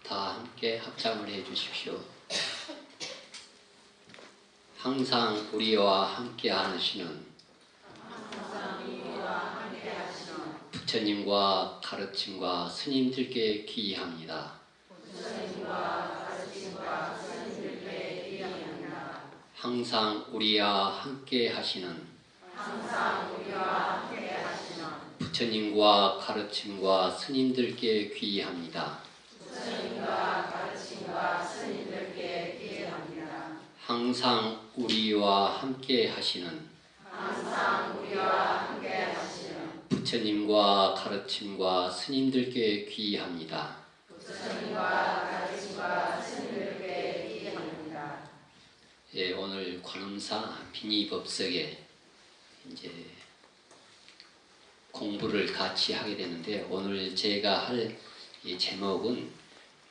다 함께 합장을 해 주십시오. 항상 우리와 함께 하시는 부처님과 가르침과 스님들께 귀의합니다. 항상 우리와 함께 하시는 부처님과 가르침과 스님들께 귀의합니다. 항상 우리와 함께 하시는 부처님과 가르침과 스님들께 귀의합니다. 예, 오늘 관음사 비니법석에 이제 공부를 같이 하게 되는데, 오늘 제가 할 이 제목은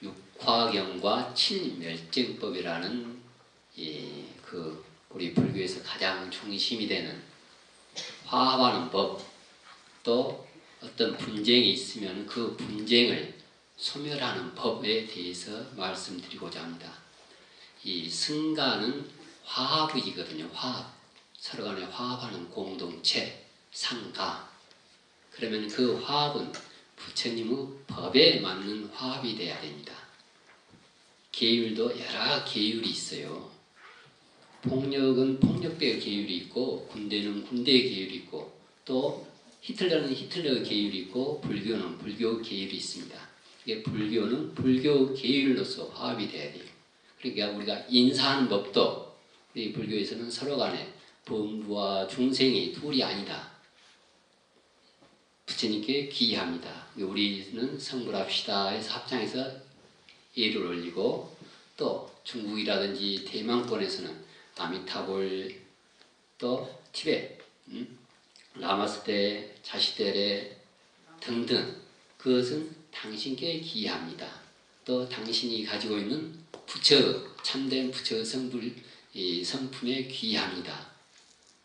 육화경과 칠멸정법이라는 우리 불교에서 가장 중심이 되는 화합하는 법, 또 어떤 분쟁이 있으면 그 분쟁을 소멸하는 법에 대해서 말씀드리고자 합니다. 이 승가는 화합이거든요. 화합, 서로 간에 화합하는 공동체, 상가. 그러면 그 화합은 부처님의 법에 맞는 화합이 돼야 됩니다. 계율도 여러 계율이 있어요. 폭력은 폭력배의 계율이 있고, 군대는 군대의 계율이 있고, 또 히틀러는 히틀러의 계율이 있고, 불교는 불교 계율이 있습니다. 이게 불교는 불교 계율로서 화합이 돼야 돼요. 그러니까 우리가 인사하는 법도 우리 불교에서는 서로 간에 범부와 중생이 둘이 아니다. 부처님께 귀의합니다. 우리는 성불합시다 해서 합장해서 예를 올리고, 또 중국이라든지 대만권에서는 아미타불, 또 티베트, 라마스테, 자시데레 등등, 그것은 당신께 귀의합니다. 또 당신이 가지고 있는 부처, 참된 부처 성불, 성품에 귀의합니다.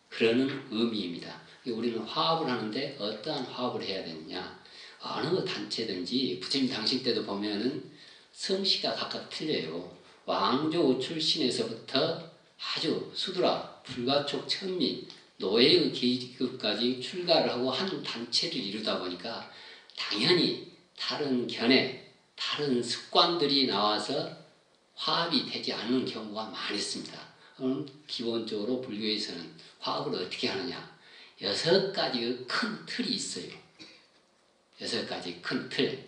그러는 의미입니다. 우리는 화합을 하는데 어떠한 화합을 해야 되느냐? 어느 단체든지 부처님 당신 때도 보면은 성씨가 각각 틀려요. 왕조 출신에서부터 아주 수두라, 불가촉, 천민, 노예의 계급까지 출가를 하고 한 단체를 이루다 보니까 당연히 다른 견해, 다른 습관들이 나와서 화합이 되지 않는 경우가 많이 있습니다. 그럼 기본적으로 불교에서는 화합을 어떻게 하느냐? 6가지의 큰 틀이 있어요. 6가지 큰 틀.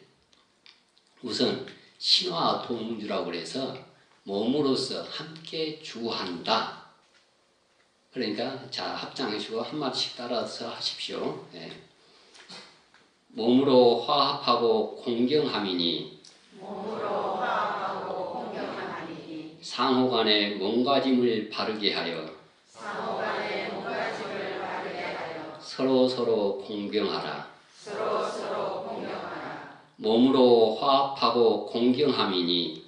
우선 신화동주라고 해서 몸으로서 함께 주한다. 그러니까 자, 합장하시고 한마디씩 따라서 하십시오. 네. 몸으로 화합하고 공경함이니 상호간에 몸가짐을 바르게 하여 서로 공경하라. 몸으로 화합하고 공경함이니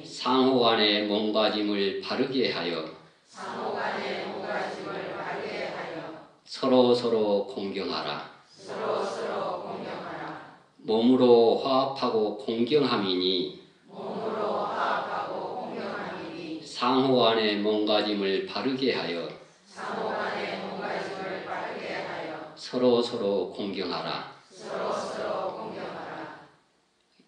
상호간에 몸가짐을 바르게 하여 서로 공경하라. 몸으로 화합하고 공경함이니 상호간에 몸가짐을 바르게 하여 서로 공경하라.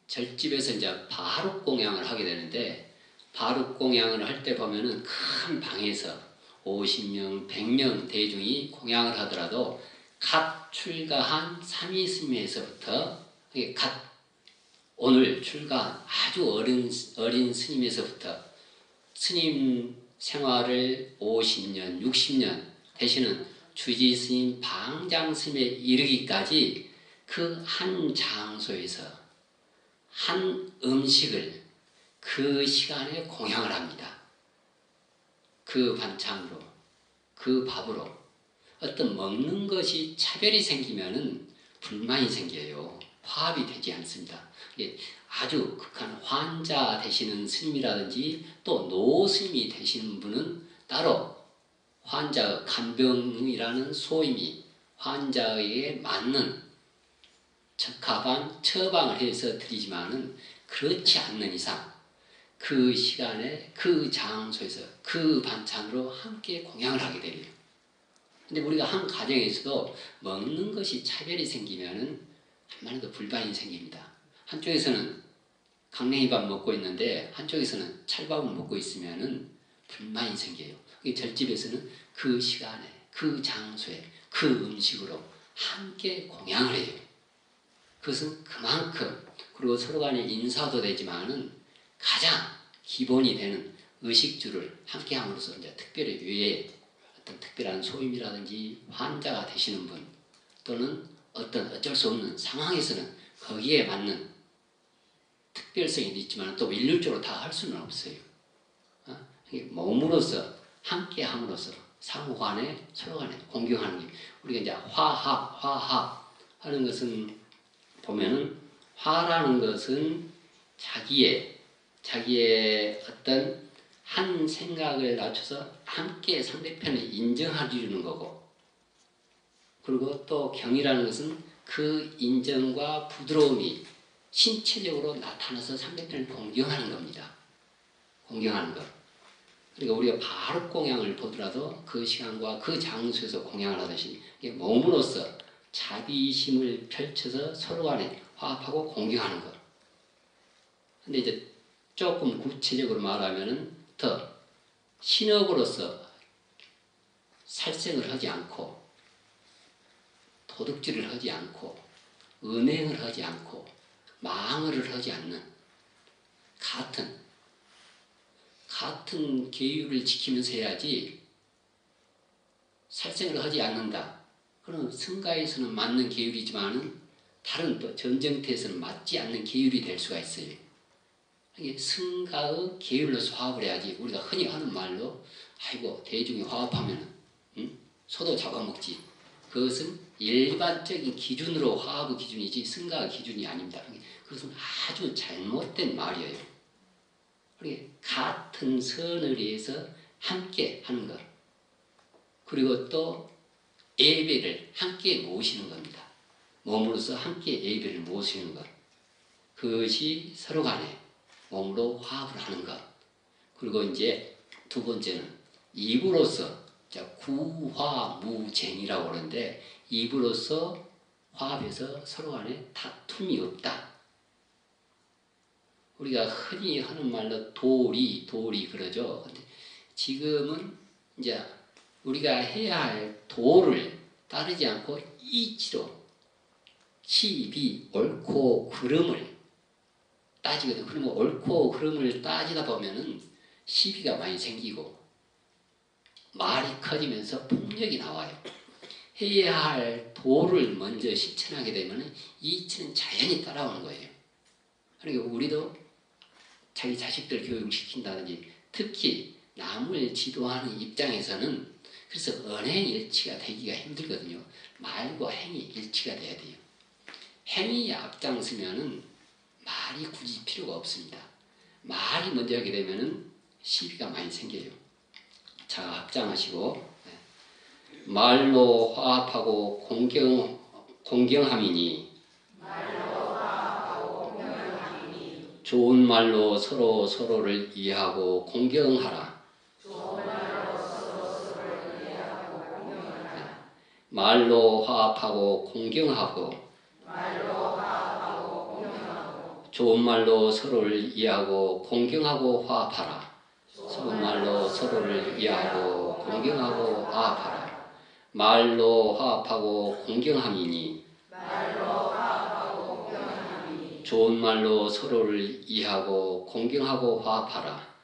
절집에서 이제 바룩공양을 하게 되는데, 바룩공양을 할 때 보면은 큰 방에서 50명, 100명 대중이 공양을 하더라도 갓 출가한 삼위스님에서부터, 갓 오늘 출가한 아주 어린 스님에서부터 스님 생활을 50년, 60년 되시는 주지스님, 방장스님에 이르기까지 그 한 장소에서 한 음식을 그 시간에 공양을 합니다. 그 반찬으로, 그 밥으로. 어떤 먹는 것이 차별이 생기면은 불만이 생겨요. 화합이 되지 않습니다. 아주 극한 환자 되시는 스님이라든지 또 노스님이 되시는 분은 따로 환자의 간병이라는 소임이 환자에게 맞는 적합한 처방을 해서 드리지만은 그렇지 않는 이상 그 시간에 그 장소에서 그 반찬으로 함께 공양을 하게 됩니다. 근데 우리가 한 가정에서도 먹는 것이 차별이 생기면은 한마디도 불만이 생깁니다. 한쪽에서는 강냉이밥 먹고 있는데 한쪽에서는 찰밥을 먹고 있으면은 불만이 생겨요. 절집에서는 그 시간에 그 장소에 그 음식으로 함께 공양을 해요. 그것은 그만큼 그리고 서로 간에 인사도 되지만은 가장 기본이 되는 의식주를 함께 함으로써 이제 특별히 외에 어떤 특별한 소임이라든지 환자가 되시는 분 또는 어떤 어쩔 수 없는 상황에서는 거기에 맞는 특별성이 있지만 또 일률적으로 다 할 수는 없어요. 몸으로서 함께 함으로써 상호 간에 서로 간에 공경하는 게 우리가 이제 화합 하는 것은 보면은 화라는 것은 자기의 어떤 한 생각을 낮춰서 함께 상대편을 인정하려는 거고 그리고 또 경이라는 것은 그 인정과 부드러움이 신체적으로 나타나서 상대편을 공경하는 겁니다. 공경하는 것. 그러니까 우리가 바로 공양을 보더라도 그 시간과 그 장소에서 공양을 하듯이 몸으로써 자비심을 펼쳐서 서로 간에 화합하고 공경하는 것. 근데 이제 조금 구체적으로 말하면은 더 신업으로서 살생을 하지 않고 도둑질을 하지 않고 음행을 하지 않고 망언을 하지 않는 같은 계율을 지키면서 해야지 살생을 하지 않는다. 그럼 승가에서는 맞는 계율이지만은 다른 또 전쟁터에서는 맞지 않는 계율이 될 수가 있어요. 이게 승가의 계율로서 화합을 해야지 우리가 흔히 하는 말로 아이고 대중이 화합하면 소도 잡아먹지. 그것은 일반적인 기준으로 화합의 기준이지 승가의 기준이 아닙니다. 그것은 아주 잘못된 말이에요. 그러니까 같은 선을 위해서 함께 하는 것. 그리고 또 예배를 함께 모시는 겁니다. 몸으로서 함께 예배를 모시는 것. 그것이 서로 간에 몸으로 화합을 하는 것. 그리고 이제 두 번째는 입으로서 구화무쟁이라고 그러는데 입으로서 화합해서 서로 간에 다툼이 없다. 우리가 흔히 하는 말로 도리 그러죠. 근데 지금은 이제 우리가 해야 할 도를 따르지 않고 이치로 시비 옳고 그름을 따지거든. 그러면 옳고 그름을 따지다 보면은 시비가 많이 생기고 말이 커지면서 폭력이 나와요. 해야 할 도를 먼저 실천하게 되면 이치는 자연히 따라오는 거예요. 그러니까 우리도 자기 자식들 교육을 시킨다든지 특히 남을 지도하는 입장에서는 그래서 언행일치가 되기가 힘들거든요. 말과 행이 일치가 돼야 돼요. 행이 앞장서면은 말이 굳이 필요가 없습니다. 말이 먼저 하게 되면은 시비가 많이 생겨요. 자, 합장하시고 말로 화합하고 공경함이니 좋은 말로 서로를 이해하고 공경하라. 말로 화합하고 공경하고 좋은 말로 서로를 이해하고 공경하고 화합하라. 좋은 말로 서로를 이해하고 공경하고 화합하라. 말로 화합하고 공경함이니 좋은 말로 서로를 이해하고 공경하고 화합하라.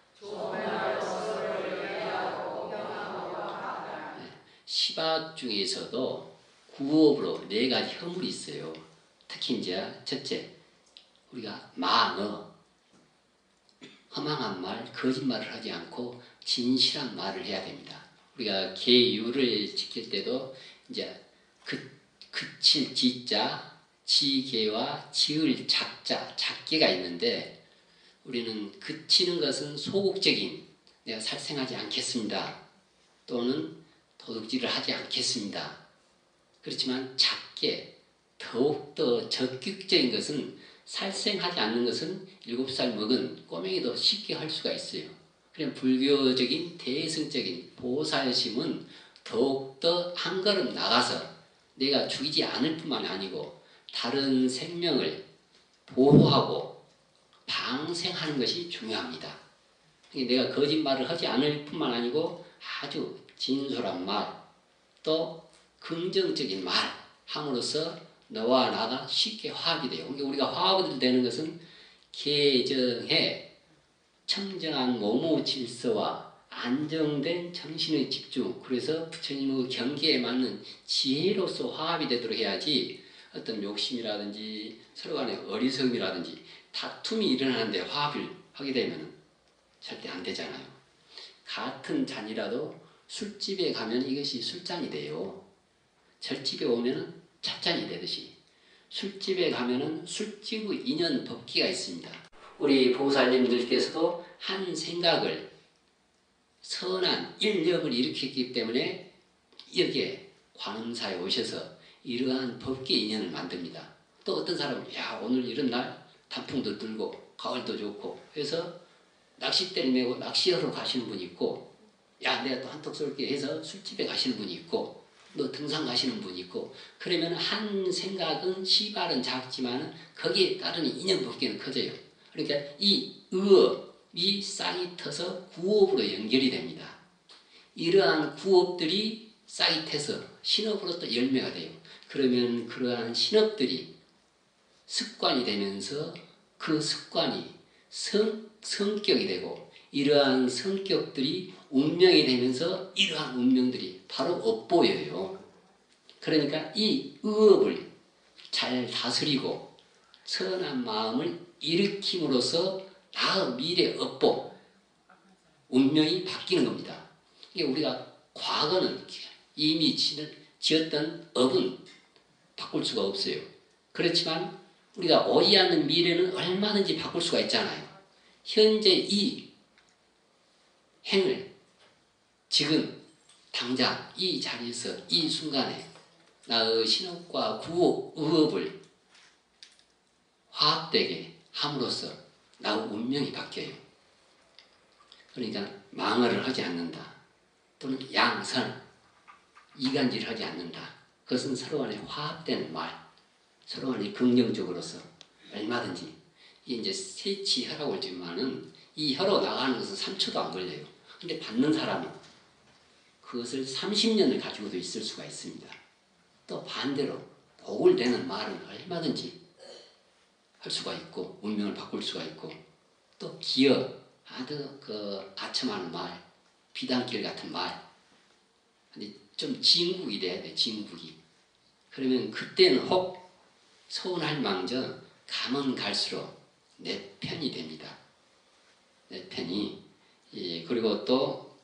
시박 중에서도 구업으로 네 가지 허물이 있어요. 특히 이제 첫째, 우리가 망어, 허망한 말, 거짓말을 하지 않고 진실한 말을 해야 됩니다. 우리가 계율을 지킬 때도 이제 그칠 지자, 지계와 지을 작자, 작계가 있는데 우리는 그치는 것은 소극적인 내가 살생하지 않겠습니다. 또는 도둑질을 하지 않겠습니다. 그렇지만 작게 더욱더 적극적인 것은 살생하지 않는 것은 7살 먹은 꼬맹이도 쉽게 할 수가 있어요. 그럼 불교적인 대승적인 보살심은 더욱더 한 걸음 나가서 내가 죽이지 않을 뿐만 아니고 다른 생명을 보호하고 방생하는 것이 중요합니다. 내가 거짓말을 하지 않을 뿐만 아니고 아주 진솔한 말, 또 긍정적인 말 함으로써 너와 나가 쉽게 화합이 돼요. 그러니까 우리가 화합이 되는 것은 개정해 청정한 몸의 질서와 안정된 정신의 집중, 그래서 부처님의 경계에 맞는 지혜로서 화합이 되도록 해야지 어떤 욕심이라든지 서로 간의 어리석음이라든지 다툼이 일어나는데 화합을 하게 되면 절대 안 되잖아요. 같은 잔이라도 술집에 가면 이것이 술잔이 돼요. 절집에 오면 찻잔이 되듯이 술집에 가면 술집의 인연 법기가 있습니다. 우리 보살님들께서도 한 생각을 선한 일념을 일으켰기 때문에 여기에 관음사에 오셔서 이러한 법기 인연을 만듭니다. 또 어떤 사람은 야 오늘 이런 날 단풍도 들고 가을도 좋고 해서 낚싯대를 메고 낚시하러 가시는 분이 있고 야 내가 또 한턱 쏠게 해서 술집에 가시는 분이 있고 또 등산 가시는 분이 있고 그러면 한 생각은 시발은 작지만 거기에 따른 인연 법기는 커져요. 그러니까 이 의업이 싹이 터서 구업으로 연결이 됩니다. 이러한 구업들이 싹이 터서 신업으로 또 열매가 돼요. 그러면 그러한 신업들이 습관이 되면서 그 습관이 성격이 되고 이러한 성격들이 운명이 되면서 이러한 운명들이 바로 업보여요. 그러니까 이 의업을 잘 다스리고 선한 마음을 일으킴으로써 다음 미래 업보 운명이 바뀌는 겁니다. 이게 우리가 과거는 이미 지었던 업은 바꿀 수가 없어요. 그렇지만 우리가 오지 않는 미래는 얼마든지 바꿀 수가 있잖아요. 현재 이 행을 지금 당장 이 자리에서 이 순간에 나의 신업과 구업, 의업을 화합되게 함으로써 나의 운명이 바뀌어요. 그러니까 망언을 하지 않는다. 또는 양선, 이간질을 하지 않는다. 그것은 서로 간에 화합되는 말, 서로 간에 긍정적으로서 얼마든지 이제 세치혈하고 있지만은 이 혀로 나가는 것은 3초도 안 걸려요. 근데 받는 사람은 그것을 30년을 가지고도 있을 수가 있습니다. 또 반대로 복을 내는 말은 얼마든지 할 수가 있고 운명을 바꿀 수가 있고 또 기어 아주 그 아첨하는 말, 비단길 같은 말, 근데 좀 진국이 돼야 돼. 진국이. 그러면 그때는 혹 서운할 망정 가면 갈수록 내 편이 됩니다. 내 편이. 그리고 또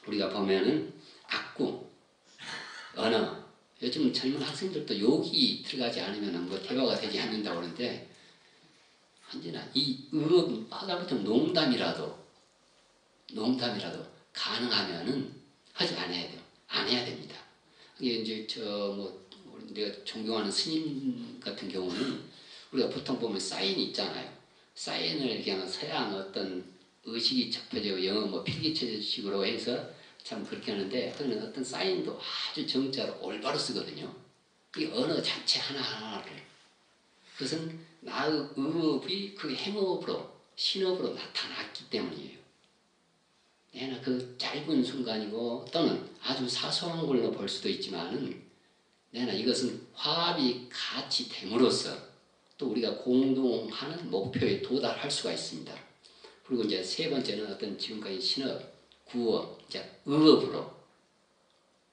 우리가 보면은 악구, 언어. 요즘 젊은 학생들도 욕이 들어가지 않으면 뭐 대화가 되지 않는다고 그러는데 언제나 이 하다못해 농담이라도 가능하면은 하지 않아야 돼요. 안 해야 됩니다. 이게 이제 내가 존경하는 스님 같은 경우는 우리가 보통 보면 사인이 있잖아요. 사인을 그냥 서양 어떤 의식이 접혀지고 영어 뭐 필기체식으로 해서 참 그렇게 하는데 어떤 사인도 아주 정자로 올바로 쓰거든요. 이 언어 자체 하나하나를. 그것은 나의 의업이 그 행업으로 신업으로 나타났기 때문이에요. 내가 그 짧은 순간이고 또는 아주 사소한 걸로 볼 수도 있지만은 내가 이것은 화합이 같이 됨으로써 또 우리가 공동하는 목표에 도달할 수가 있습니다. 그리고 이제 세 번째는 어떤 지금까지 신업, 구업, 이제 의업으로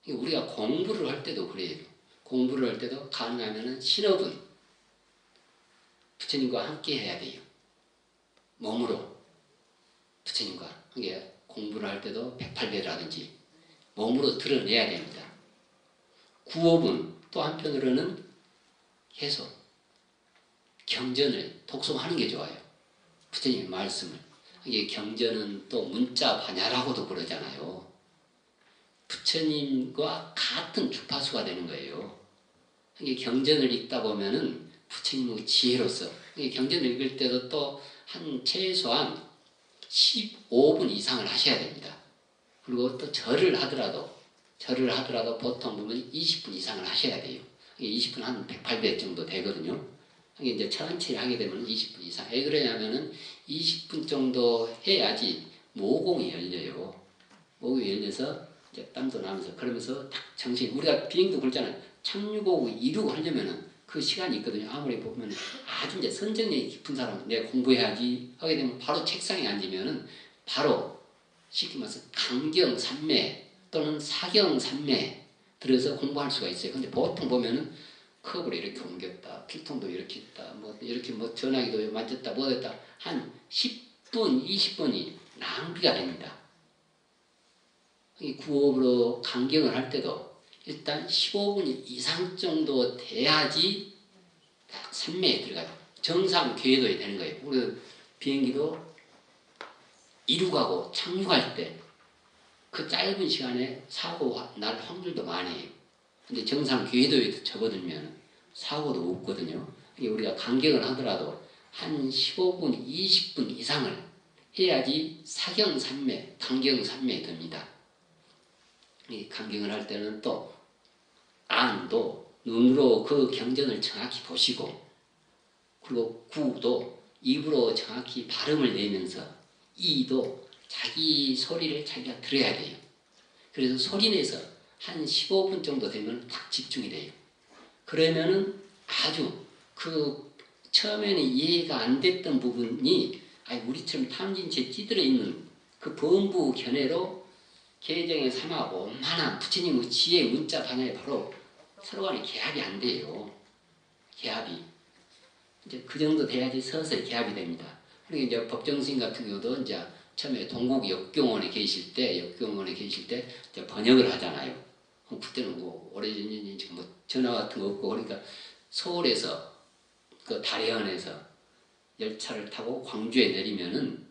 우리가 공부를 할 때도 그래요. 공부를 할 때도 가능하면은 신업은 부처님과 함께 해야 돼요. 몸으로 부처님과 그러니까 공부를 할 때도 108배라든지 몸으로 드러내야 됩니다. 구업은 또 한편으로는 계속 경전을 독송하는 게 좋아요. 부처님의 말씀을. 이게 경전은 또 문자 반야라고도 그러잖아요. 부처님과 같은 주파수가 되는 거예요. 이게 경전을 읽다 보면은 부처님의 지혜로서 이게 경전을 읽을 때도 또 한 최소한 15분 이상을 하셔야 됩니다. 그리고 또 절을 하더라도 보통 보면 20분 이상을 하셔야 돼요. 20분 한 108배 정도 되거든요. 이게 이제 천천히 하게 되면 20분 이상. 왜 그러냐면은 20분 정도 해야지 모공이 열려요. 모공이 열려서 이제 땀도 나면서 그러면서 딱 정신 우리가 비행도 그렇잖아요. 착륙하고 이륙 하려면은 그 시간이 있거든요. 아무리 보면 아주 이제 선정력이 깊은 사람, 내가 공부해야지 하게 되면 바로 책상에 앉으면은 바로 쉽게 말해서 강경산매 또는 사경산매 들어서 공부할 수가 있어요. 근데 보통 보면은 컵을 이렇게 옮겼다, 필통도 이렇게 했다, 뭐 이렇게 뭐 전화기도 만졌다, 뭐 했다 한 10분, 20분이 낭비가 됩니다. 이 구호로 강경을 할 때도 일단 15분 이상 정도 돼야지 산매에 들어가요. 정상 궤도에 되는 거예요. 우리 비행기도 이륙하고 착륙할 때 그 짧은 시간에 사고 날 확률도 많이 해요. 근데 정상 궤도에 접어들면 사고도 없거든요. 우리가 강경을 하더라도 한 15분, 20분 이상을 해야지 사경산매, 강경산매에 듭니다. 이 강경을 할 때는 또 안도 눈으로 그 경전을 정확히 보시고 그리고 구도 입으로 정확히 발음을 내면서 이도 자기 소리를 자기가 들어야 돼요. 그래서 소리내서 한 15분 정도 되면 딱 집중이 돼요. 그러면은 아주 그 처음에는 이해가 안 됐던 부분이 우리처럼 탐진치에 찌들어 있는 그 범부 견해로 개정에 삼하고 원만한 부처님의 지혜 문자 반야에 바로 서로 간에 개합이 안 돼요. 개합이. 이제 그 정도 돼야지 서서히 개합이 됩니다. 그리고 이제 법정스님 같은 경우도 이제 처음에 동국 역경원에 계실 때 이제 번역을 하잖아요. 그때는 뭐 오래전에 뭐 전화 같은 거 없고 그러니까 서울에서 그 다래원에서 열차를 타고 광주에 내리면은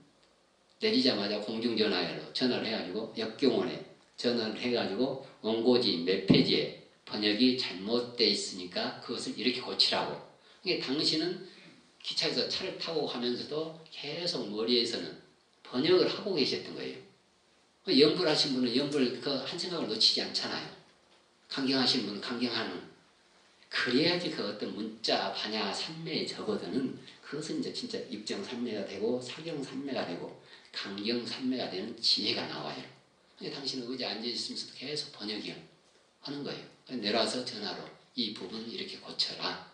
내리자마자 공중전화로 전화를 해가지고 역경원에 전화를 해가지고 원고지 몇 페이지에 번역이 잘못되어 있으니까 그것을 이렇게 고치라고. 이게 당시는 기차에서 차를 타고 가면서도 계속 머리에서는 번역을 하고 계셨던 거예요. 연불하신 분은 연불 그 한 생각을 놓치지 않잖아요. 강경하신 분은 강경하는. 그래야지 그 어떤 문자, 반야, 산매에 적어드는 그것은 이제 진짜 입정산매가 되고 사경산매가 되고 강경산매가 되는 지혜가 나와요. 근데 당신은 의자에 앉아있으면서도 계속 번역을 하는 거예요. 내려와서 전화로 이 부분 이렇게 고쳐라.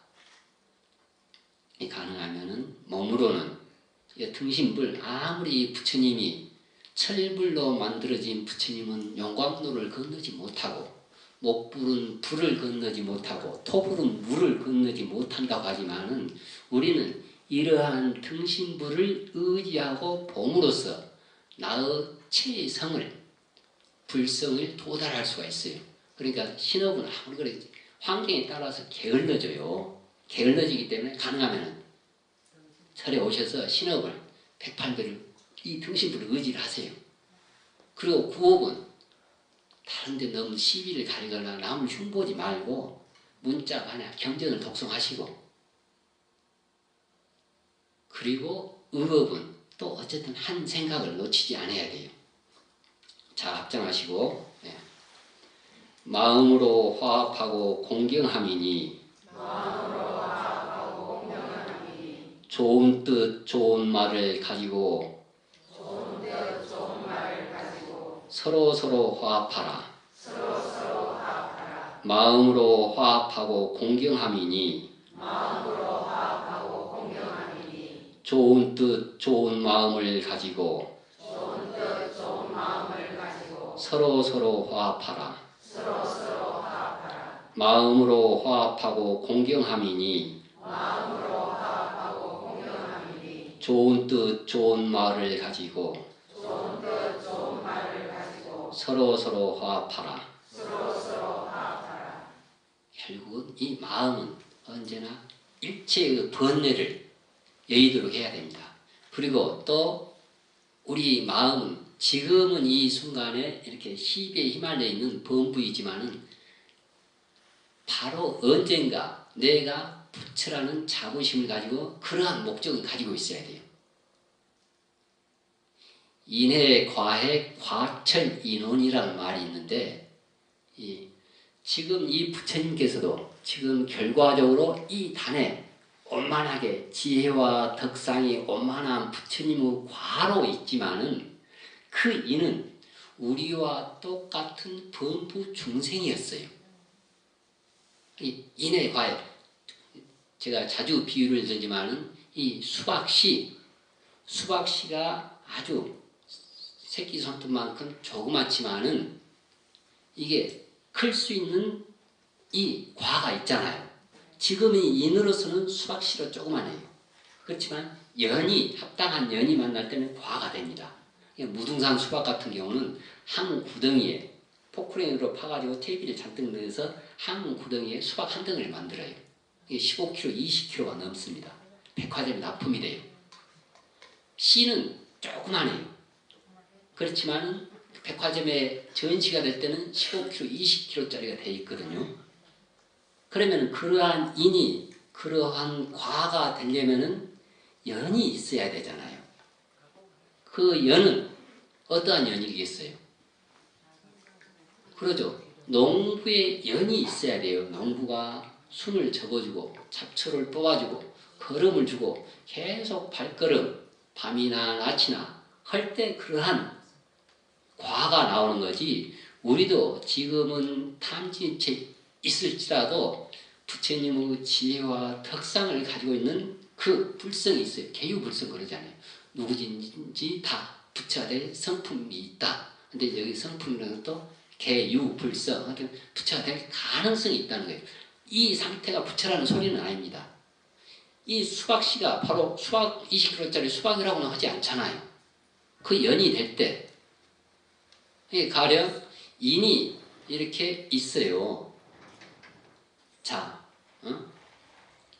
가능하면은 몸으로는 등신불 아무리 부처님이 철불로 만들어진 부처님은 용광로를 건너지 못하고 목불은 불을 건너지 못하고 토불은 물을 건너지 못한다고 하지만은 우리는 이러한 등신불을 의지하고 봄으로써 나의 최성을 불성을 도달할 수가 있어요. 그러니까 신업은 아무리 그래 환경에 따라서 게을러져요. 게을러지기 때문에 가능하면 절에 오셔서 신업을 108배를 이 등신불을 의지를 하세요. 그리고 구업은 다른 데 너무 시비를 가리거나 남을 흉보지 말고 문자 반야 경전을 독송하시고 그리고 의업은 또 어쨌든 한 생각을 놓치지 않아야 돼요. 자, 합장하시고 마음으로 화합하고 공경함이니 좋은 뜻 좋은 말을 가지고 서로 화합하라. 마음으로 화합하고 공경함이니 좋은 뜻 좋은 마음을 가지고 서로 화합하라. 마음으로 화합하고 공경함이니 좋은 뜻 좋은 말을 가지고 서로 화합하라. 결국은 이 마음은 언제나 일체의 번뇌를 여의도록 해야 됩니다. 그리고 또 우리 마음은 지금은 이 순간에 이렇게 시비에 휘말려 있는 범부이지만은 바로 언젠가 내가 부처라는 자부심을 가지고 그러한 목적을 가지고 있어야 돼요. 인해, 과해, 과철인원이라는 말이 있는데 지금 이 부처님께서도 지금 결과적으로 이 단에 원만하게 지혜와 덕상이 원만한 부처님의 과로 있지만은 그 이는 우리와 똑같은 범부 중생이었어요. 이 인해, 과해, 제가 자주 비유를 들지만은 이 수박씨가 아주 새끼 손톱만큼 조그맣지만은 이게 클 수 있는 이 과가 있잖아요. 지금의 인으로서는 수박씨로 조그만해요. 그렇지만 합당한 연이 만날 때는 과가 됩니다. 무등산 수박 같은 경우는 한 구덩이에 포크레인으로 파가지고 테이블에 잔뜩 넣어서 한 구덩이에 수박 한 덩이를 만들어요. 이게 15kg, 20kg가 넘습니다. 백화점에 납품이 돼요. 씨는 조그만해요. 그렇지만 백화점에 전시가 될 때는 15kg, 20kg짜리가 돼 있거든요. 그러면 그러한 인이, 그러한 과가 되려면은 연이 있어야 되잖아요. 그 연은 어떠한 연이겠어요? 그러죠. 농부의 연이 있어야 돼요. 농부가 순을 접어주고 잡초를 뽑아주고 걸음을 주고 계속 발걸음 밤이나 낮이나 할 때 그러한 과가 나오는 거지. 우리도 지금은 탐진체 있을지라도 부처님의 지혜와 덕상을 가지고 있는 그 불성이 있어요. 개유불성 그러잖아요. 누구든지 다 부처가 될 성품이 있다. 근데 여기 성품이라는 것도 개유불성, 하여튼 부처가 될 가능성이 있다는 거예요. 이 상태가 부처라는 소리는 아닙니다. 이 수박씨가 바로 수박 20kg짜리 수박이라고는 하지 않잖아요. 그 연이 될 때, 가령 인이 이렇게 있어요. 자,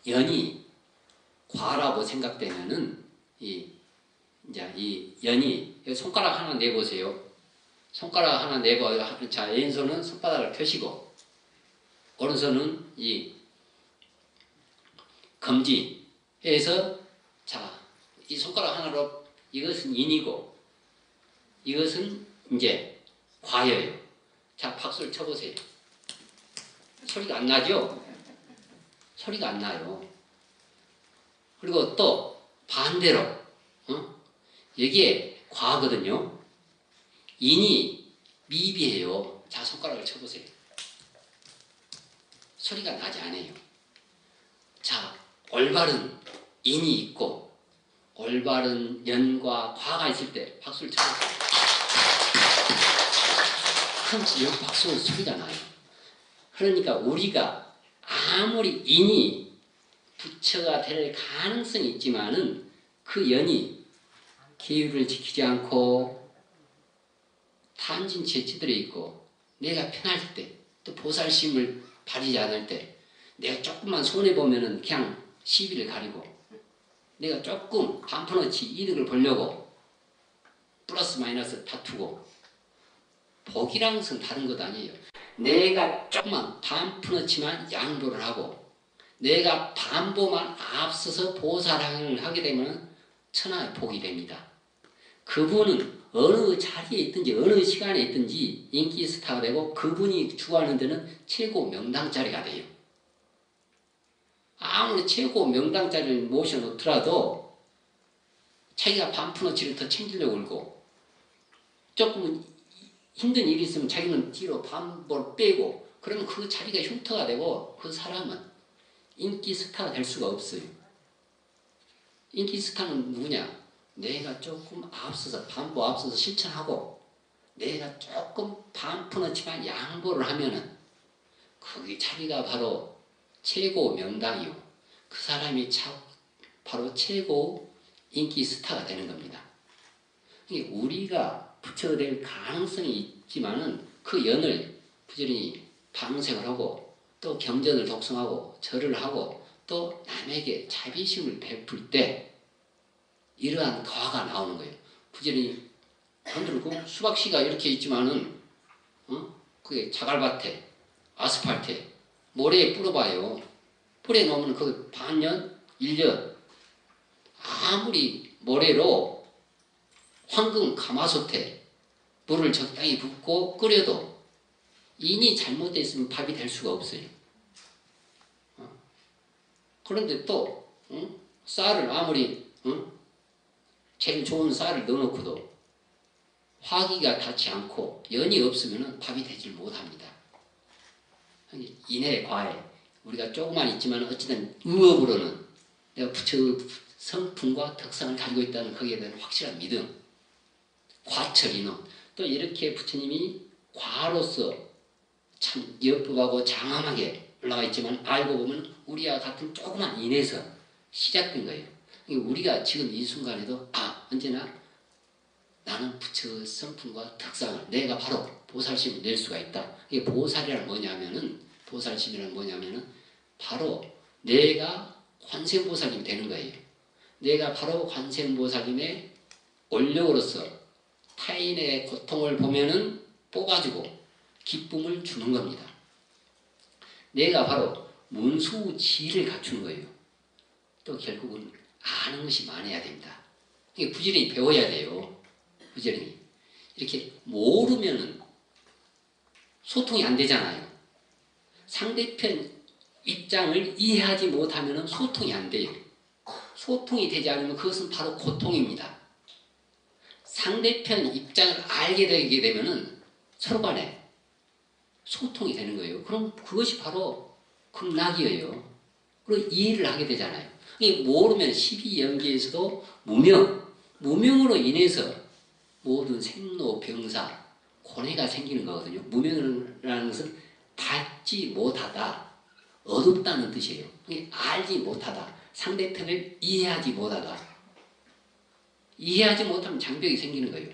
연이 과라고 생각되면은 이 연이 손가락 하나 내보세요. 손가락 하나 내봐. 자, 왼손은 손바닥을 펴시고 오른손은 이 검지에서 자, 이 손가락 하나로 이것은 인이고 이것은 이제 과예요. 자, 박수를 쳐보세요. 소리가 안 나죠? 소리가 안 나요. 그리고 또 반대로 여기에 과거든요. 인이 미비해요. 자, 손가락을 쳐보세요. 소리가 나지 않아요. 자, 올바른 인이 있고 올바른 연과 과가 있을 때 박수를 쳐보세요. 그럼 여기 박수 소리가 나요. 그러니까 우리가 아무리 인이 부처가 될 가능성이 있지만은 그 연이 계율을 지키지 않고 탐진치에 찌들어 있고 내가 편할 때 또 보살심을 바르지 않을 때 내가 조금만 손해보면은 그냥 시비를 가리고 내가 조금 반푼어치 이득을 보려고 플러스 마이너스 다투고 복이라는 것은 다른 것 아니에요. 내가 조금만 반푼어치만 양보를 하고 내가 반보만 앞서서 보살을 하게 되면 천하의 복이 됩니다. 그분은 어느 자리에 있든지 어느 시간에 있든지 인기 스타가 되고 그분이 주구하는 데는 최고 명당 자리가 돼요. 아무리 최고 명당 자리를 모셔놓더라도 자기가 반푼어치를 더 챙기려고 그러고 조금 힘든 일이 있으면 자기는 뒤로 반볼 빼고 그러면 그 자리가 흉터가 되고 그 사람은 인기 스타가 될 수가 없어요. 인기 스타는 누구냐? 내가 조금 앞서서 반보 앞서서 실천하고 내가 조금 반푼어치만 양보를 하면은 그게 자기가 바로 최고 명당이요. 그 사람이 바로 최고 인기 스타가 되는 겁니다. 우리가 부처가 될 가능성이 있지만은 그 연을 부지런히 방생을 하고 또 경전을 독성하고 절을 하고 또 남에게 자비심을 베풀 때 이러한 과가 나오는 거예요. 부지런히 흔들고 수박씨가 이렇게 있지만은 그게 자갈밭에 아스팔트에 모래에 뿌려봐요. 뿌려놓으면 그 반년, 1년 아무리 모래로 황금 가마솥에 물을 적당히 붓고 끓여도 인이 잘못되어 있으면 밥이 될 수가 없어요. 그런데 또 쌀을 아무리 제일 좋은 쌀을 넣어놓고도 화기가 닿지 않고 연이 없으면 밥이 되질 못합니다. 인해 과해 우리가 조금만 있지만 어쨌든 의업으로는 내가 부처의 성품과 특성을 가지고 있다는 거기에 대한 확실한 믿음, 과철인원. 또 이렇게 부처님이 과로서 참 예쁘고 장엄하게 올라와 있지만 알고 보면 우리와 같은 조그만 인에서 시작된 거예요. 우리가 지금 이 순간에도 언제나 나는 부처의 성품과 특성을 내가 바로 보살심을 낼 수가 있다. 이게 보살이란 뭐냐면은 바로 내가 관세음보살님이 되는 거예요. 내가 바로 관세음보살님의 원력으로서 타인의 고통을 보면은 뽑아주고 기쁨을 주는 겁니다. 내가 바로 문수지를 갖추는 거예요. 또 결국은 아는 것이 많아야 됩니다. 이게 부지런히 배워야 돼요. 부지런히. 이렇게 모르면은 소통이 안 되잖아요. 상대편 입장을 이해하지 못하면 소통이 안 돼요. 소통이 되지 않으면 그것은 바로 고통입니다. 상대편 입장을 알게 되게 되면은 서로 간에 소통이 되는 거예요. 그럼 그것이 바로 극락이에요. 그리고 이해를 하게 되잖아요. 모르면 12연계에서도 무명으로 인해서 모든 생로병사, 고뇌가 생기는 거거든요. 무명이라는 것은 닿지 못하다, 어둡다는 뜻이에요. 알지 못하다, 상대편을 이해하지 못하다. 이해하지 못하면 장벽이 생기는 거예요.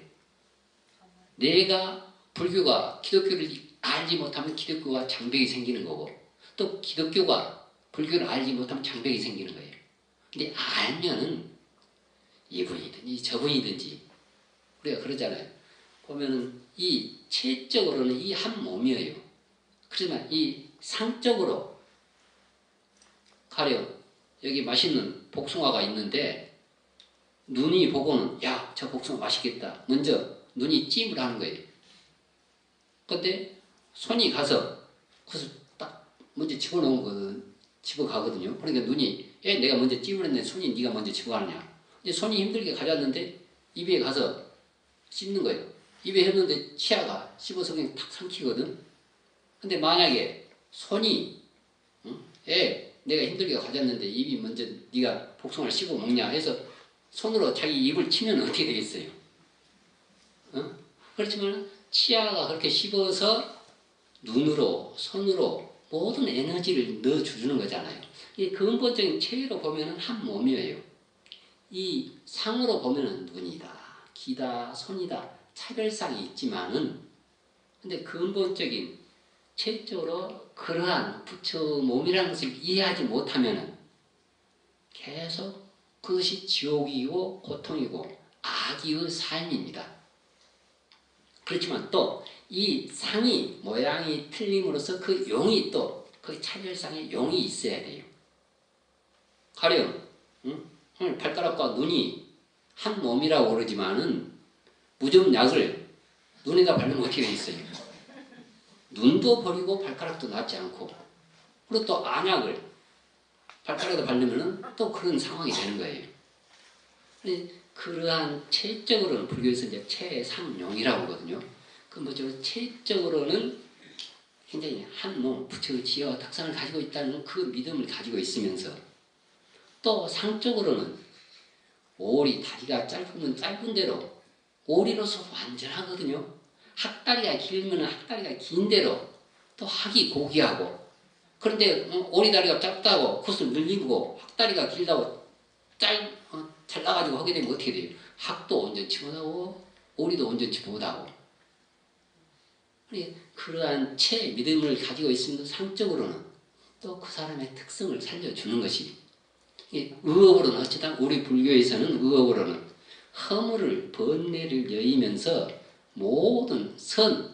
내가 불교가 기독교를 알지 못하면 기독교가 장벽이 생기는 거고, 또 기독교가 불교를 알지 못하면 장벽이 생기는 거예요. 근데 알면은 이분이든지 저분이든지 우리가 그러잖아요. 보면은 이 체적으로는 이 한 몸이에요. 그렇지만 이 상적으로 가령 여기 맛있는 복숭아가 있는데 눈이 보고는 야, 저 복숭아 맛있겠다. 먼저 눈이 찜을 하는 거예요. 근데 손이 가서 그래서 딱 먼저 집어넣은 거거든. 집어가거든요. 그러니까 눈이 내가 먼저 찜을 했는데 손이 네가 먼저 집어가느냐. 이제 손이 힘들게 가졌는데 입에 가서 씹는 거예요. 입에 했는데 치아가 씹어서 그냥 탁 삼키거든. 근데 만약에 손이 내가 힘들게 가졌는데 입이 먼저 네가 복숭아를 씹어 먹냐 해서 손으로 자기 입을 치면 어떻게 되겠어요? 그렇지만 치아가 그렇게 씹어서 눈으로 손으로 모든 에너지를 넣어주는 거잖아요. 이 근본적인 체로 보면 한 몸이에요. 이 상으로 보면 눈이다, 귀다, 손이다 차별상이 있지만은 근데 근본적인 체적으로 그러한 부처 몸이라는 것을 이해하지 못하면은 계속 그것이 지옥이고 고통이고 악의의 삶입니다. 그렇지만 또 이 상이 모양이 틀림으로써 그 용이 또 그 차별상의 용이 있어야 돼요. 가령 발가락과 눈이 한 몸이라고 그러지만은 무좀약을 눈에다 바르면 어떻게 되겠어요? 눈도 버리고 발가락도 낫지 않고 그리고 또 안약을 발가락에다 바르면은 또 그런 상황이 되는 거예요. 그러한 체적으로는 불교에서 이제 체상용이라고 하거든요. 그 뭐죠? 체적으로는 굉장히 한 몸, 부처의 지혜와 특성을 가지고 있다는 그 믿음을 가지고 있으면서 또 상적으로는 오리 다리가 짧으면 짧은 대로 오리로서 완전하거든요. 학다리가 길면 학다리가 긴 대로 또 학이 고귀하고 그런데 오리 다리가 짧다고 그것을 늘리고 학다리가 길다고 잘라가지고 하게 되면 어떻게 돼요? 학도 온전치 못하고 오리도 온전치 못하고 그러한 믿음을 가지고 있으면 상적으로는 또 그 사람의 특성을 살려주는 것이 의업으로는 어쩌다 우리 불교에서는 의업으로는 허물을 번뇌를 여의면서 모든 선을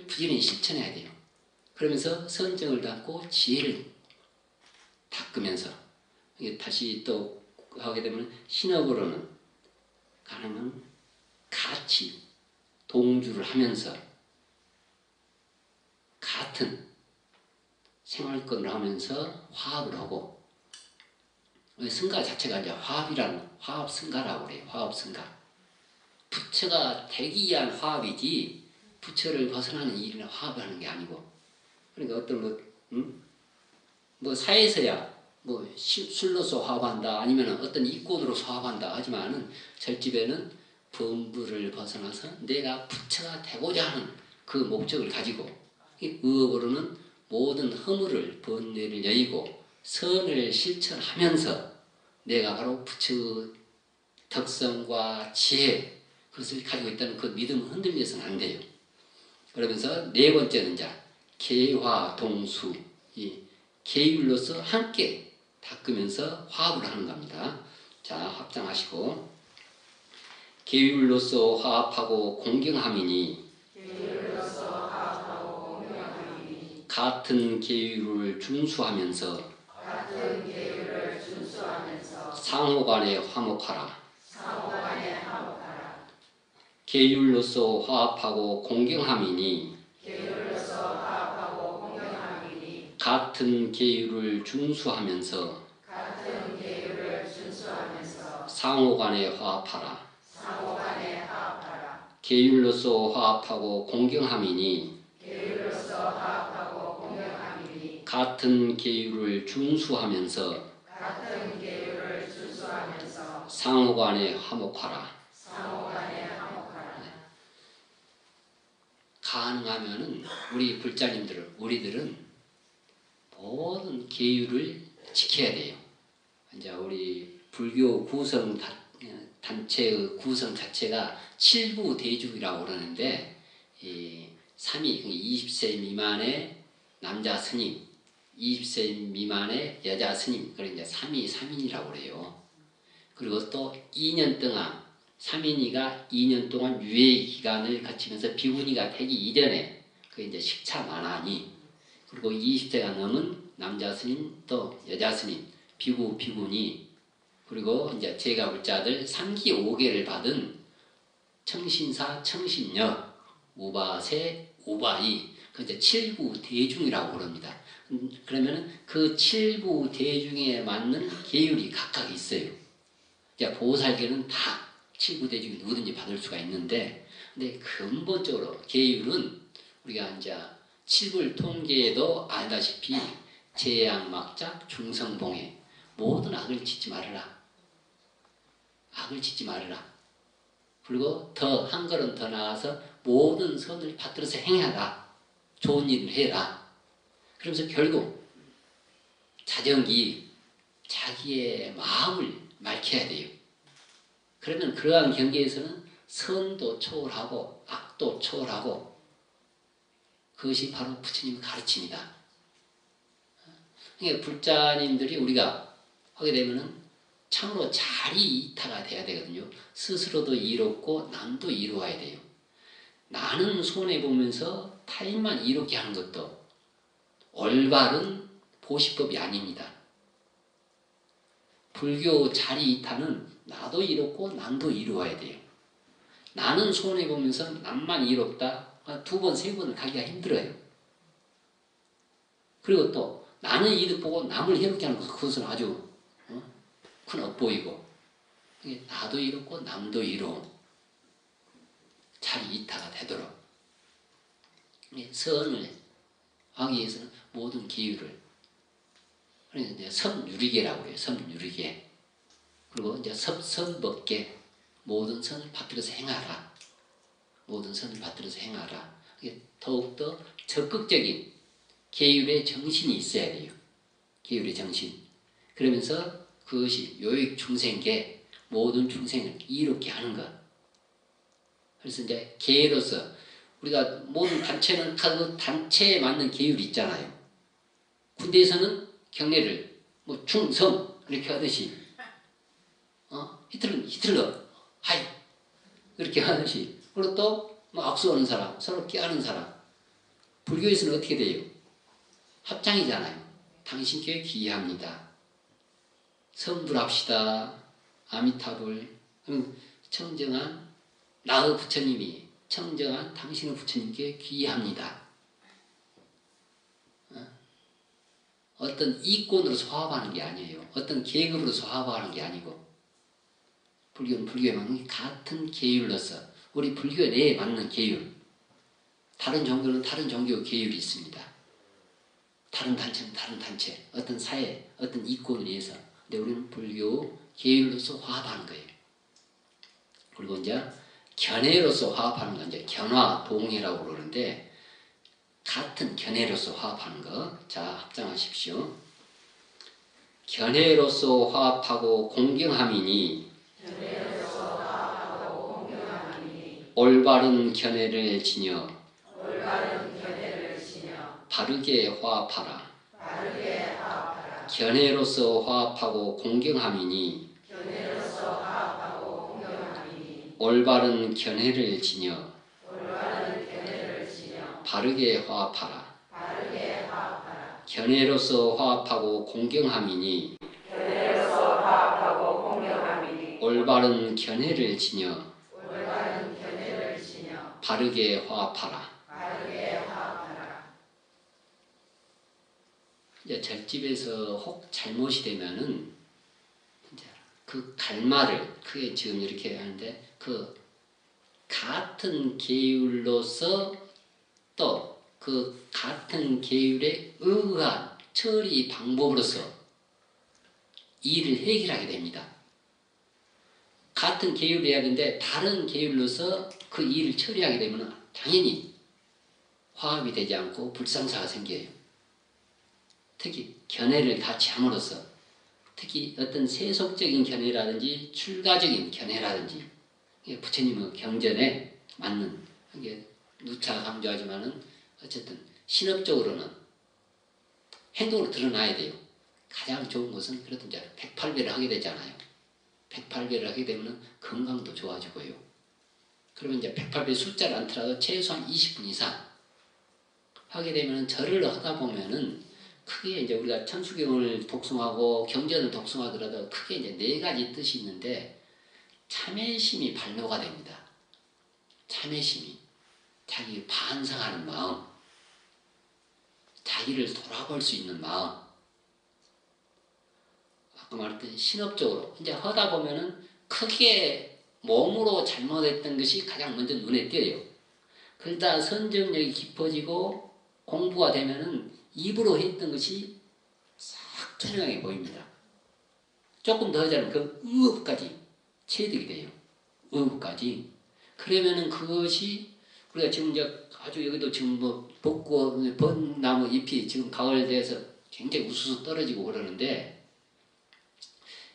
부지런히 실천해야 돼요. 그러면서 선정을 닦고 지혜를 닦으면서 다시 또 하게 되면 신학으로는 가능한 같이 동주를 하면서 같은 생활권을 하면서 화합을 하고 승가 자체가 이제 화합이라는 화합승가라고 그래요. 화합승가. 부처가 되기 위한 화합이지 부처를 벗어나는 일이나 화합하는 게 아니고 그러니까 어떤 뭐 사회에서야 뭐 술로서 화합한다 아니면 어떤 이권으로서 화합한다 하지만은 절집에는 범부를 벗어나서 내가 부처가 되고자 하는 그 목적을 가지고 의업으로는 모든 허물을 번뇌를 여의고 선을 실천하면서 내가 바로 부처의 덕성과 지혜 그것을 가지고 있다는 그 믿음을 흔들려서는 안 돼요. 그러면서 네 번째는 이제 계화동수 이 계율로서 함께 닦으면서 화합을 하는 겁니다. 자, 합장하시고 계율로서 화합하고 공경함이니 같은 계율을 준수하면서 상호간에 화목하라. 계율로서 화합하고 공경함이니 같은 계율을 준수하면서 상호간에 화합하라. 계율로서 화합하고 공경함이니 같은 계율을 준수하면서 상호간에 화목하라. 가능하면은 우리들은 모든 계율을 지켜야 돼요. 이제 우리 불교 구성 단체의 구성 자체가 칠부 대중이라고 그러는데 이 3위 20세 미만의 남자 스님, 20세 미만의 여자 스님, 그걸 이제 3위 3인이라고 그래요. 그리고 또 2년 동안 3인이가 2년 동안 유예 기간을 거치면서 비구니가 되기 이전에 그 이제 식차 만하니 그리고 20세가 넘은 남자 스님 또 여자 스님 비구니 그리고 이제 제가불자들 3기 5개를 받은 청신사 청신녀 우바세 우바이 그 이제 7부 대중이라고 그럽니다. 그러면 그 7부 대중에 맞는 계율이 각각 있어요. 이제 보살계는 다 7부 대중이 누구든지 받을 수가 있는데 근데 근본적으로 계율은 우리가 이제 7불 통계에도 알다시피 재앙막작 중성봉해 모든 악을 짓지 말아라. 악을 짓지 말아라. 그리고 더 한 걸음 더 나아가서 모든 선을 받들어서 행하라. 좋은 일을 해라. 그러면서 결국 자정기 자기의 마음을 맑혀야 돼요. 그러면 그러한 경계에서는 선도 초월하고 악도 초월하고 그것이 바로 부처님의 가르침이다. 그러니까 불자님들이 우리가 하게 되면은 참으로 자리이타가 돼야 되거든요. 스스로도 이롭고 남도 이루어야 돼요. 나는 손해보면서 타인만 이롭게 하는 것도 올바른 보시법이 아닙니다. 불교 자리이타는 나도 이롭고 남도 이루어야 돼요. 나는 손해보면서 남만 이롭다. 2번, 3번을 가기가 힘들어요. 그리고 또 나는 이득 보고 남을 해롭게 하는 것, 그것은 아주 큰 업보이고 나도 이롭고 남도 이로운 자리이타가 되도록 선을 하기 위해서는 모든 기율을 그래서 이제 섬유리계라고 해요. 섬유리계. 그리고 이제 섭선법계 모든 선을 받들어서 행하라. 모든 선을 받들어서 행하라. 더욱더 적극적인 계율의 정신이 있어야 돼요. 계율의 정신. 그러면서 그것이 요익 중생계 모든 중생을 이롭게 하는 것. 그래서 이제 계로서 우리가 모든 단체는 그 단체에 맞는 계율이 있잖아요. 군대에서는 경례를 뭐 충성 이렇게 하듯이 히틀러 하이 이렇게 하듯이 그리고 또 뭐 악수하는 사람 서로 깨하는 사람 불교에서는 어떻게 돼요? 합장이잖아요. 당신께 귀의합니다. 성불합시다. 아미타불. 청정한 나의 부처님이 청정한 당신의 부처님께 귀의합니다. 어떤 이권으로서 화합하는 게 아니에요. 어떤 계급으로서 화합하는 게 아니고 불교는 불교에 맞는 같은 계율로서 우리 불교 내에 맞는 계율. 다른 종교는 다른 종교 계율이 있습니다. 다른 단체는 다른 단체, 어떤 사회, 어떤 이권을 위해서. 근데 우리는 불교 계율로서 화합하는 거예요. 그리고 이제 견해로서 화합하는 건 이제 견화, 동해라고 그러는데 같은 견해로서 화합하는 거. 자, 합장하십시오. 견해로서 화합하고 공경함이니 올바른 견해를 지녀 바르게 화합하라. 견해로서 화합하고 공경함이니 올바른 견해를 지녀 바르게 화합하라. 견해로서 화합하고 공경함이니 올바른 견해를 지녀 바르게 화합하라. 이제 절집에서 혹 잘못이 되면은 이제 그 갈말을 그게 지금 이렇게 하는데 그 같은 계율로서 또 그 같은 계율에 의한 처리 방법으로서 일을 해결하게 됩니다. 같은 계율을 해야 되는데 다른 계율로서 그 일을 처리하게 되면 당연히 화합이 되지 않고 불상사가 생겨요. 특히 견해를 같이 함으로써 특히 어떤 세속적인 견해라든지 출가적인 견해라든지 부처님의 경전에 맞는 이게 누차 강조하지만은 어쨌든 신업적으로는 행동으로 드러나야 돼요. 가장 좋은 것은 그래도 이제 108배를 하게 되잖아요. 108배를 하게 되면 건강도 좋아지고요. 그러면 이제 108배 숫자를 안 틀어도 최소한 20분 이상 하게 되면 절을 하다 보면은 크게 이제 우리가 천수경을 독송하고 경전을 독송하더라도 크게 이제 4가지 뜻이 있는데 참회심이 발로가 됩니다. 참회심이 자기 반성하는 마음, 자기를 돌아볼 수 있는 마음. 아까 말했던 신업적으로 이제 하다 보면은 크게 몸으로 잘못했던 것이 가장 먼저 눈에 띄어요. 그러다 선정력이 깊어지고 공부가 되면은 입으로 했던 것이 싹 투명해 보입니다. 조금 더 하자면 그 의업까지 체득이 돼요. 의업까지. 그러면은 그것이 우리가 지금 이제 아주 여기도 지금 뭐 벚꽃, 벚나무 잎이 지금 가을 돼서 굉장히 우수수 떨어지고 그러는데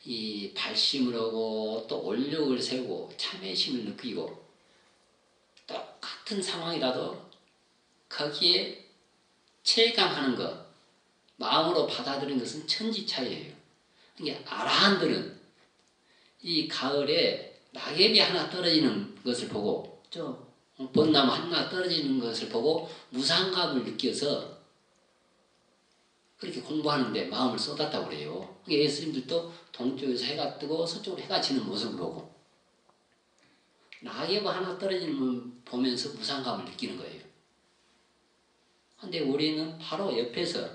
이 발심을 하고 또 올력을 세우고 참회심을 느끼고 똑같은 상황이라도 거기에 체감하는 것, 마음으로 받아들이는 것은 천지차이예요. 이게 아라한들은 이 가을에 낙엽이 하나 떨어지는 것을 보고 벚나무 하나 떨어지는 것을 보고 무상감을 느껴서 그렇게 공부하는데 마음을 쏟았다고 그래요. 예수님들도 동쪽에서 해가 뜨고 서쪽으로 해가 지는 모습을 보고 낙엽 하나 떨어지는 걸 보면서 무상감을 느끼는 거예요. 근데 우리는 바로 옆에서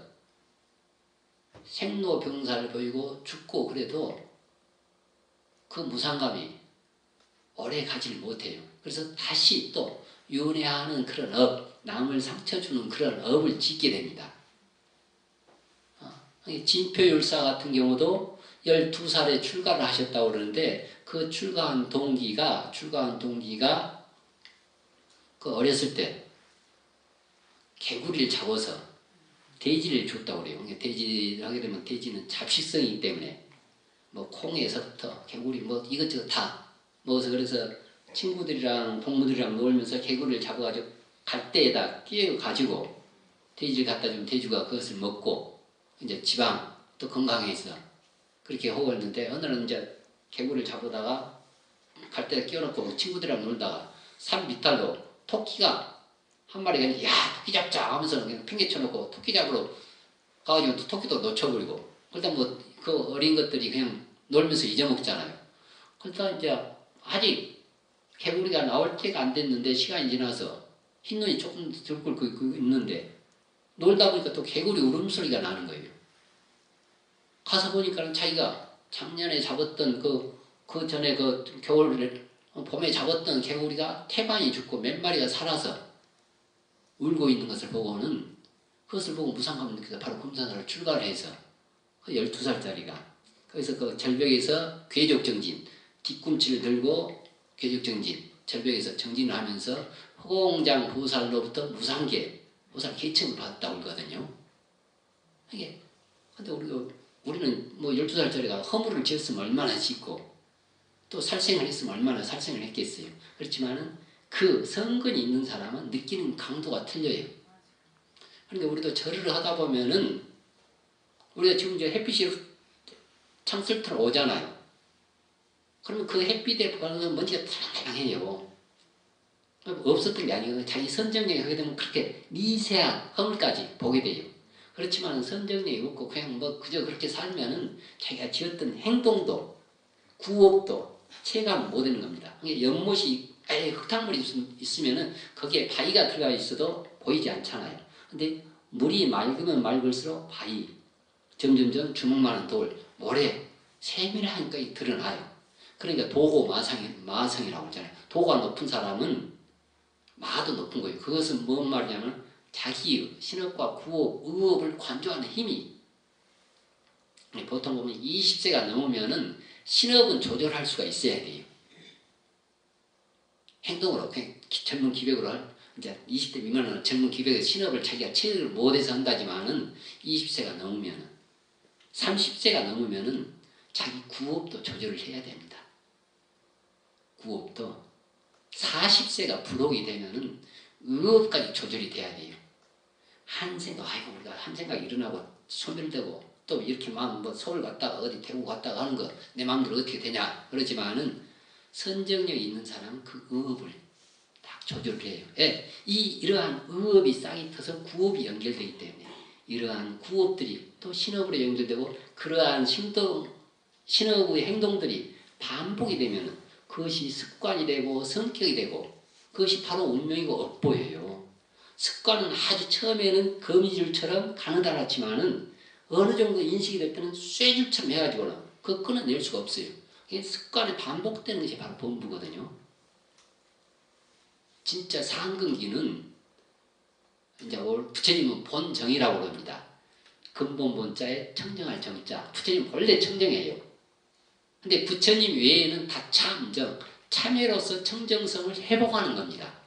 생로병사를 보이고 죽고 그래도 그 무상감이 오래 가지를 못해요. 그래서 다시 또 윤회하는 그런 업, 남을 상처 주는 그런 업을 짓게 됩니다. 진표율사 같은 경우도 12살에 출가를 하셨다고 그러는데 그 출가한 동기가 그 어렸을 때 개구리를 잡아서 돼지를 줬다고 그래요. 돼지를 하게 되면 돼지는 잡식성이기 때문에 뭐 콩에서부터 개구리 뭐 이것저것 다 먹어서 그래서 친구들이랑 동무들이랑 놀면서 개구리를 잡아가지고 갈대에다 끼워가지고 돼지를 갖다 주면 돼지가 그것을 먹고 이제 지방 또 건강해서 그렇게 하고 있는데 어느 날은 이제 개구리를 잡아다가 갈대에 끼워놓고 친구들이랑 놀다가 산 밑탈로 토끼가 한 마리가 야 토끼 잡자 하면서 그냥 팽개쳐놓고 토끼 잡으러 가가지고 또 토끼도 놓쳐버리고 그러다 뭐 그 어린 것들이 그냥 놀면서 잊어먹잖아요. 그러다 이제 아직 개구리가 나올 때가 안 됐는데 시간이 지나서 흰눈이 조금 들고 있는데 놀다 보니까 또 개구리 울음소리가 나는 거예요. 가서 보니까 자기가 작년에 잡았던 그 전에 그 겨울 봄에 잡았던 개구리가 태반이 죽고 몇 마리가 살아서 울고 있는 것을 보고는 그것을 보고 무상감독해서 바로 금산사를 출가를 해서 그 12살짜리가 거기서 그 절벽에서 괴족정진 뒤꿈치를 들고 괴족정진 절벽에서 정진을 하면서 허공장 보살로부터 무상계 보살 계층을 받았다고 그러거든요. 이게 근데 우리는 뭐 12살짜리가 허물을 지었으면 얼마나 짓고 또 살생을 했으면 얼마나 살생을 했겠어요. 그렇지만은 그 성근이 있는 사람은 느끼는 강도가 틀려요. 그러니까 우리도 절을 하다 보면은 우리가 지금 이제 햇빛이 창틀처럼 오잖아요. 그러면 그 햇빛에 보면 먼지가 다양해요. 없었던 게 아니고 자기 선정력이 하게 되면 그렇게 미세한 허물까지 보게 돼요. 그렇지만 선정력이 없고 그냥 뭐 그저 그렇게 살면은 자기가 지었던 행동도 구업도 체감 못하는 겁니다. 연못이 아예 흙탕물이 있으면은 거기에 바위가 들어가 있어도 보이지 않잖아요. 근데 물이 맑으면 맑을수록 바위, 점점점 주먹만한 돌, 모래, 세밀하니까 드러나요. 그러니까 도고 마성이라고 하잖아요. 도가 높은 사람은 마도 높은 거예요. 그것은 뭔 말이냐면 자기의 신업과 구업, 의업을 관조하는 힘이 보통 보면 20세가 넘으면은 신업은 조절할 수가 있어야 돼요. 행동으로 그냥 젊은 기백으로 이제 20대 미만은 젊은 기백에서 신업을 자기가 체를 못해서 한다지만은 20세가 넘으면은 30세가 넘으면은 자기 구업도 조절을 해야 됩니다. 구업도 40세가 불혹이 되면은 의업까지 조절이 돼야 돼요. 한 생각, 아이고 우리가 한 생각 일어나고 소멸되고 또 이렇게 마음 뭐 서울 갔다가 어디 대구 갔다가 하는 거 내 마음대로 어떻게 되냐 그러지만은 선정력이 있는 사람은 그 의업을 딱 조절을 해요. 예, 이러한 의업이 싹이 터서 구업이 연결되기 때문에 이러한 구업들이 또 신업으로 연결되고 그러한 신업의 행동들이 반복이 되면 그것이 습관이 되고 성격이 되고 그것이 바로 운명이고 업보예요. 습관은 아주 처음에는 거미줄처럼 가느다랗지만은 어느 정도 인식이 될 때는 쇠줄처럼 해가지고는 그거 끊어낼 수가 없어요. 이게 습관이 반복되는 것이 바로 본부거든요. 진짜 상근기는 이제 부처님은 본정이라고 합니다. 근본 본자에 청정할 정자. 부처님 원래 청정이에요. 근데 부처님 외에는 다 참정, 참회로서 청정성을 회복하는 겁니다.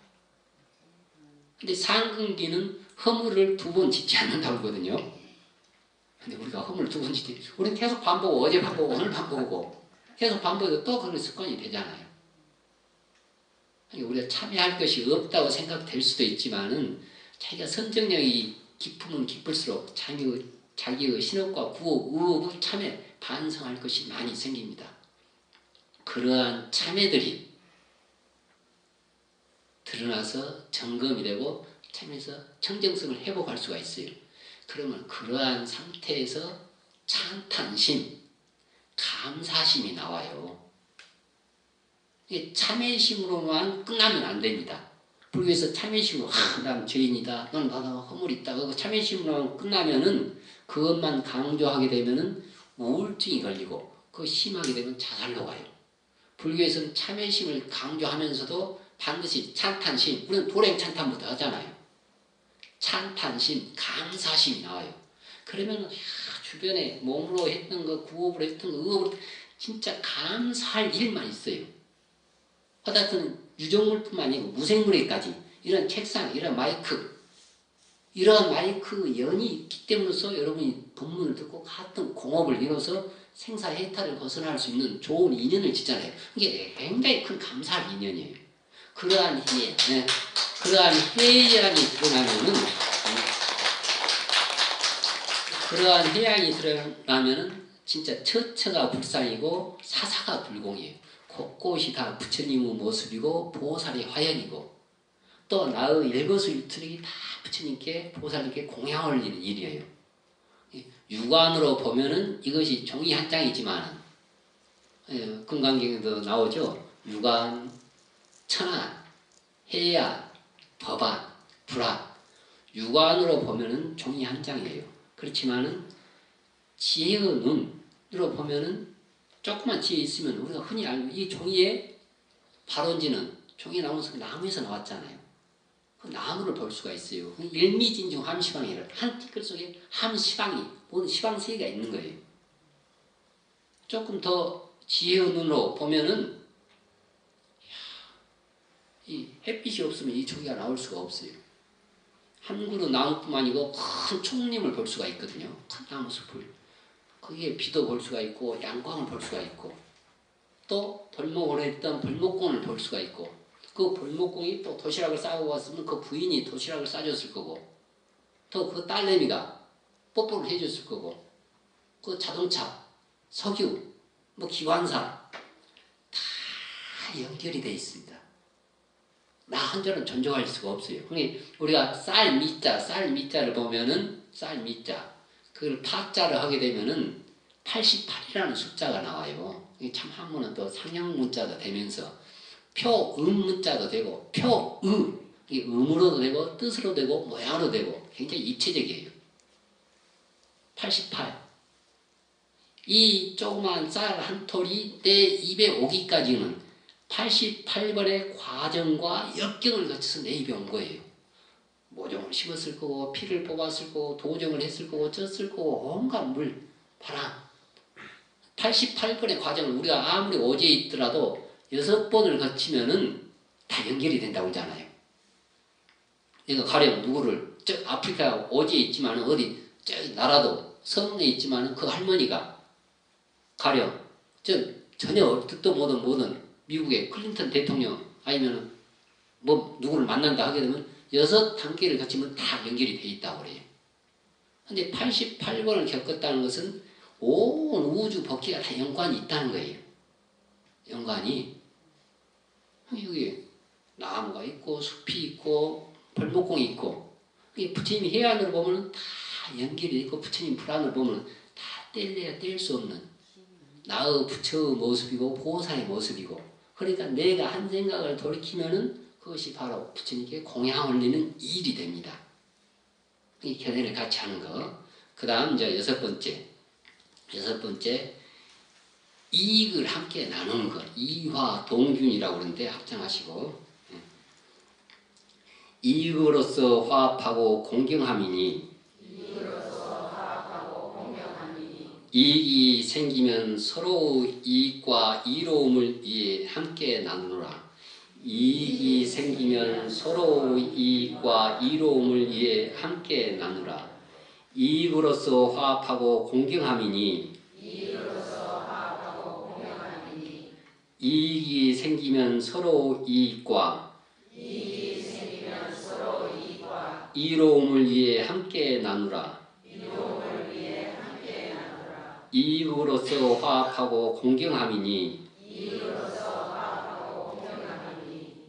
근데 상근기는 허물을 2번 짓지 않는다고 하거든요. 근데 우리가 허물을 2번 짓지, 우리는 계속 반복하고, 어제 반복하고, 오늘 반복하고, 계속 반복해도 또 그런 습관이 되잖아요. 우리가 참여할 것이 없다고 생각될 수도 있지만은, 자기가 선정력이 깊으면 깊을수록 자기의 신업과 구업, 의업을 참여, 반성할 것이 많이 생깁니다. 그러한 참회들이 드러나서 점검이 되고 참에서 청정성을 회복할 수가 있어요. 그러면 그러한 상태에서 찬탄심, 감사심이 나와요. 참회심으로만 끝나면 안 됩니다. 불교에서 참회심으로 난 죄인이다, 난 허물이 있다. 그 참회심으로만 끝나면은 그것만 강조하게 되면은 우울증이 걸리고 그 심하게 되면 자살로 가요. 불교에서는 참회심을 강조하면서도 반드시 찬탄심, 우리는 도랭찬탄부터 하잖아요. 찬탄심, 감사심이 나와요. 그러면 주변에 몸으로 했던 거, 구업으로 했던 거, 의업으로 진짜 감사할 일만 있어요. 허다트는 유정물뿐만 아니고 무생물에까지 이런 책상, 이런 마이크, 이러한 마이크 연이 있기 때문에서 여러분이 법문을 듣고 같은 공업을 이뤄서 생사해탈을 벗어날 수 있는 좋은 인연을 짓잖아요. 이게 굉장히 큰 감사할 인연이에요. 그러한 해양이 드러나면은 진짜 처처가 불상이고 사사가 불공이에요. 곳곳이 다 부처님의 모습이고 보살의 화연이고 또 나의 일거수일투족이 다 부처님께 보살님께 공양을 올리는 일이에요. 육안으로 보면은 이것이 종이 한 장이지만 금강경에도 나오죠. 육안, 천안, 해안, 법안, 불안. 육안으로 보면은 종이 한 장이에요. 그렇지만은 지혜의 눈으로 보면은 조그만 지혜 있으면 우리가 흔히 알고 이 종이의 발원지는 종이 나무에서 나왔잖아요. 그 나무를 볼 수가 있어요. 일미진중 함시방이라 한 티끌 속에 함시방이 모든 시방세계가 있는 거예요. 조금 더 지혜의 눈으로 보면은 이 햇빛이 없으면 이 종이가 나올 수가 없어요. 한 그루 나무뿐만 아니고 큰 총림을 볼 수가 있거든요. 큰 나무숲을. 거기에 비도 볼 수가 있고 양광을 볼 수가 있고 또 벌목을 했던 벌목공을 볼 수가 있고 그 벌목공이 또 도시락을 싸고 왔으면 그 부인이 도시락을 싸줬을 거고 또 그 딸내미가 뽀뽀를 해줬을 거고 그 자동차, 석유, 뭐 기관사 다 연결이 되어 있습니다. 나 혼자는 존중할 수가 없어요. 우리가 쌀 미자를 보면은 쌀 미자 그걸 파자를 하게 되면은 88이라는 숫자가 나와요. 참 한문은 또 상형문자도 되면서 표음문자도 되고 표의 음으로도 되고 뜻으로 되고 모양으로 되고 굉장히 입체적이에요. 88. 이 조그만 쌀 한 톨이 내 입에 오기까지는 88번의 과정과 역경을 거쳐서 내 입에 온 거예요. 모종을 심었을 거고 피를 뽑았을 거고 도정을 했을 거고 쪘을 거고 온갖 물, 바람 88번의 과정을 우리가 아무리 오지에 있더라도 6번을 거치면은 다 연결이 된다고 하잖아요. 그러니까 가령 누구를 저 아프리카 오지에 있지만 어디 저 나라도 성에 있지만 그 할머니가 가령 전혀 듣도 모든 미국의 클린턴 대통령 아니면 뭐 누구를 만난다 하게 되면 6단계를 거치면 다 연결이 돼 있다고 그래요. 근데 88번을 겪었다는 것은 온 우주 법계가 다 연관이 있다는 거예요. 연관이. 여기 나무가 있고 숲이 있고 벌목공이 있고 부처님이 해안으로 보면 다 연결이 있고 부처님 불안으로 보면 다 뗄래야 뗄 수 없는 나의 부처의 모습이고 보살의 모습이고 그러니까 내가 한 생각을 돌이키면은 그것이 바로 부처님께 공양 올리는 일이 됩니다. 이 견해를 같이 하는 거. 그 다음 이제 여섯 번째 이익을 함께 나누는 것. 이화 동균이라고 그러는데 합장하시고 이익으로서 화합하고 공경함이니 이익이 생기면 서로 이익과 이로움을 위해 함께 나누라. 이익이 생기면 서로 이익과 이로움을 위해 함께 나누라. 이익으로서 화합하고 공경함이니 이익이 생기면 서로 이익과 이로움을 위해 함께 나누라. 이익으로서 화합하고 공경함이니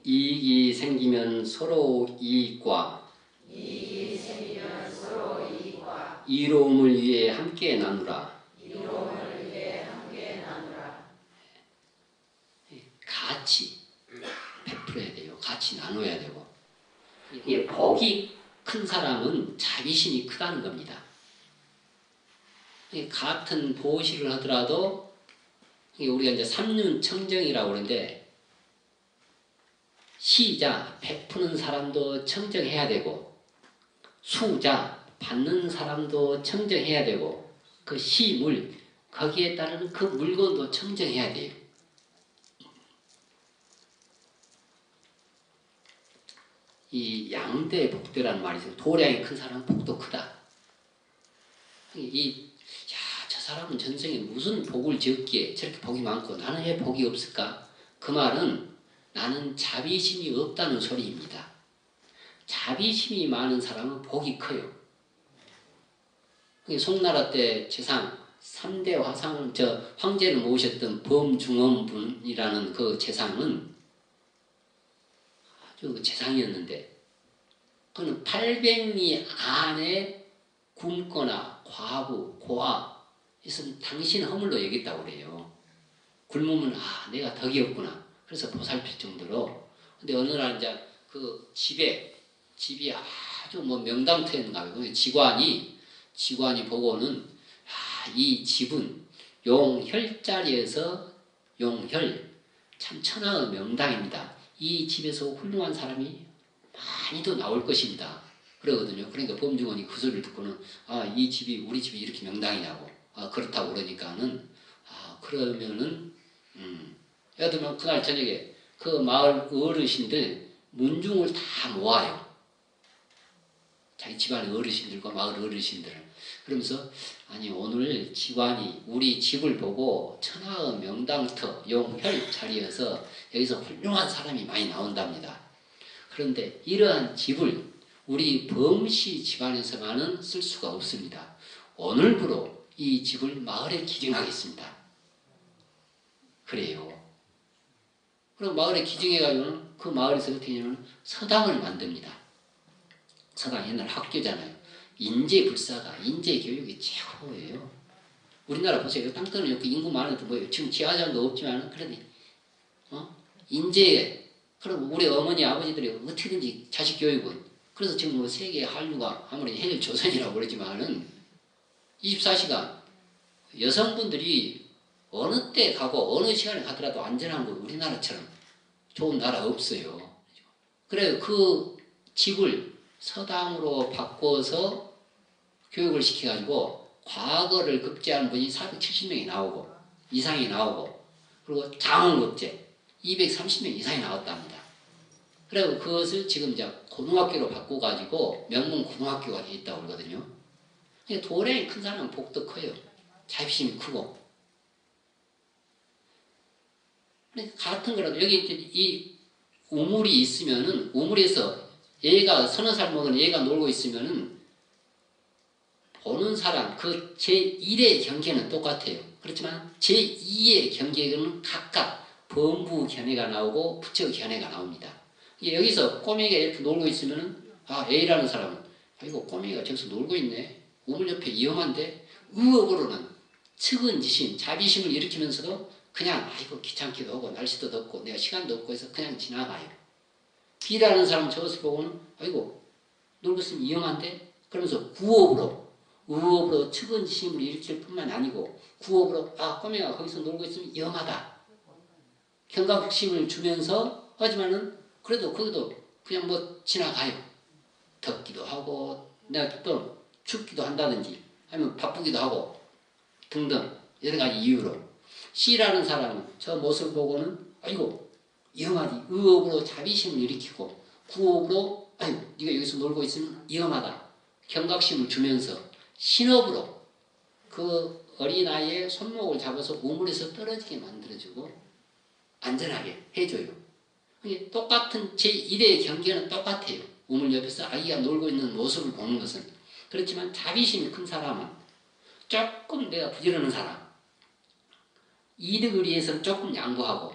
이익이 생기면 서로 이익과 이로움을 위해 함께 나누라. 같이 베풀어야 돼요. 같이 나눠야 되고. 이게 복이 큰 사람은 자비심이 크다는 겁니다. 같은 보시를 하더라도 우리가 이제 삼륜청정이라고 그러는데 시자 베푸는 사람도 청정해야 되고 수자 받는 사람도 청정해야 되고 그 시물 거기에 따르는 그 물건도 청정해야 돼요. 이 양대 복대라는 말이 있어요. 도량이 큰 사람은 복도 크다. 저 사람은 전생에 무슨 복을 지었기에 저렇게 복이 많고 나는 왜 복이 없을까? 그 말은 나는 자비심이 없다는 소리입니다. 자비심이 많은 사람은 복이 커요. 송나라 때 재상 3대 화상 황제를 모셨던 범중원분이라는 그 재상은 아주 재상이었는데 그는 800리 안에 굶거나 과부, 고아 있으면 당신 허물로 여겼다고 그래요. 굶으면 내가 덕이 없구나. 그래서 보살필 정도로. 근데 어느 날 이제 그 집이 아주 뭐 명당터였는가 봐요. 직관이 보고는 이 집은 용혈자리에서 용혈 참 천하의 명당입니다. 이 집에서 훌륭한 사람이 많이도 나올 것입니다. 그러거든요. 그러니까 범중원이 그 소리를 듣고는 이 집이 우리 집이 이렇게 명당이냐고 그렇다고 그러니까는 그러면은 예를 들면 그날 저녁에 그 마을 어르신들 문중을 다 모아요. 자기 집안의 어르신들과 마을 어르신들을. 그러면서 오늘 직관이 우리 집을 보고 천하의 명당터 용혈 자리여서 여기서 훌륭한 사람이 많이 나온답니다. 그런데 이러한 집을 우리 범씨 집안에서만은 쓸 수가 없습니다. 오늘부로 이 집을 마을에 기증하겠습니다. 그래요. 그럼 마을에 기증해가지고는 그 마을에서 어떻게 하냐면 서당을 만듭니다. 서당 옛날 학교잖아요. 인재불사가 인재교육이 최고예요. 우리나라 보세요. 땅덩어리 이렇게 인구 많은데 뭐예요. 지금 지하장도 없지만 그래도 인재. 그럼 우리 어머니 아버지들이 어떻게든지 자식 교육은 그래서 지금 뭐 세계 한류가 아무리 해일 조선이라고 그러지만은 24시간 여성분들이 어느 때 가고 어느 시간에 가더라도 안전한 거 우리나라처럼 좋은 나라 없어요. 그래서 그 집을 서당으로 바꿔서 교육을 시켜가지고 과거를 급제하는 분이 470명이 나오고 이상이 나오고 그리고 장원급제 230명 이상이 나왔답니다. 그리고 그것을 지금 이제 고등학교로 바꿔가지고 명문 고등학교가 돼 있다고 그러거든요. 도량이 큰 사람은 복도 커요. 자립심이 크고. 같은 거라도 여기 이제 이 우물이 있으면은 우물에서 얘가 서너 살 먹은 얘가 놀고 있으면은 보는 사람 그 제1의 경계는 똑같아요. 그렇지만 제2의 경계는 각각 범부 견해가 나오고 부처 견해가 나옵니다. 여기서 꼬맹이가 이렇게 놀고 있으면은 A라는 사람은 이거 꼬맹이가 저기서 놀고 있네. 우물 옆에 위험한데 의업으로는 측은지심, 자비심을 일으키면서도 그냥 이거 귀찮기도 하고 날씨도 덥고 내가 시간도 없고 해서 그냥 지나가요. B라는 사람은 저것을 보고는 이거 놀고 있으면 위험한데 그러면서 의업으로 측은지심을 일으킬 뿐만 아니고 구업으로 꼬맹이가 거기서 놀고 있으면 위험하다. 경각심을 주면서 하지만은 그래도 거기도 그냥 뭐 지나가요. 덥기도 하고 내가 또 춥기도 한다든지 아니면 바쁘기도 하고 등등 여러 가지 이유로 C라는 사람은 저 모습을 보고는 아이고 위험하지. 의업으로 자비심을 일으키고 구업으로 아이고 네가 여기서 놀고 있으면 위험하다. 경각심을 주면서 신업으로 그 어린아이의 손목을 잡아서 우물에서 떨어지게 만들어주고 안전하게 해줘요. 똑같은 제1의 경계는 똑같아요. 우물 옆에서 아이가 놀고 있는 모습을 보는 것은. 그렇지만 자비심이 큰 사람은 조금 내가 부지런한 사람 이득을 위해서는 조금 양보하고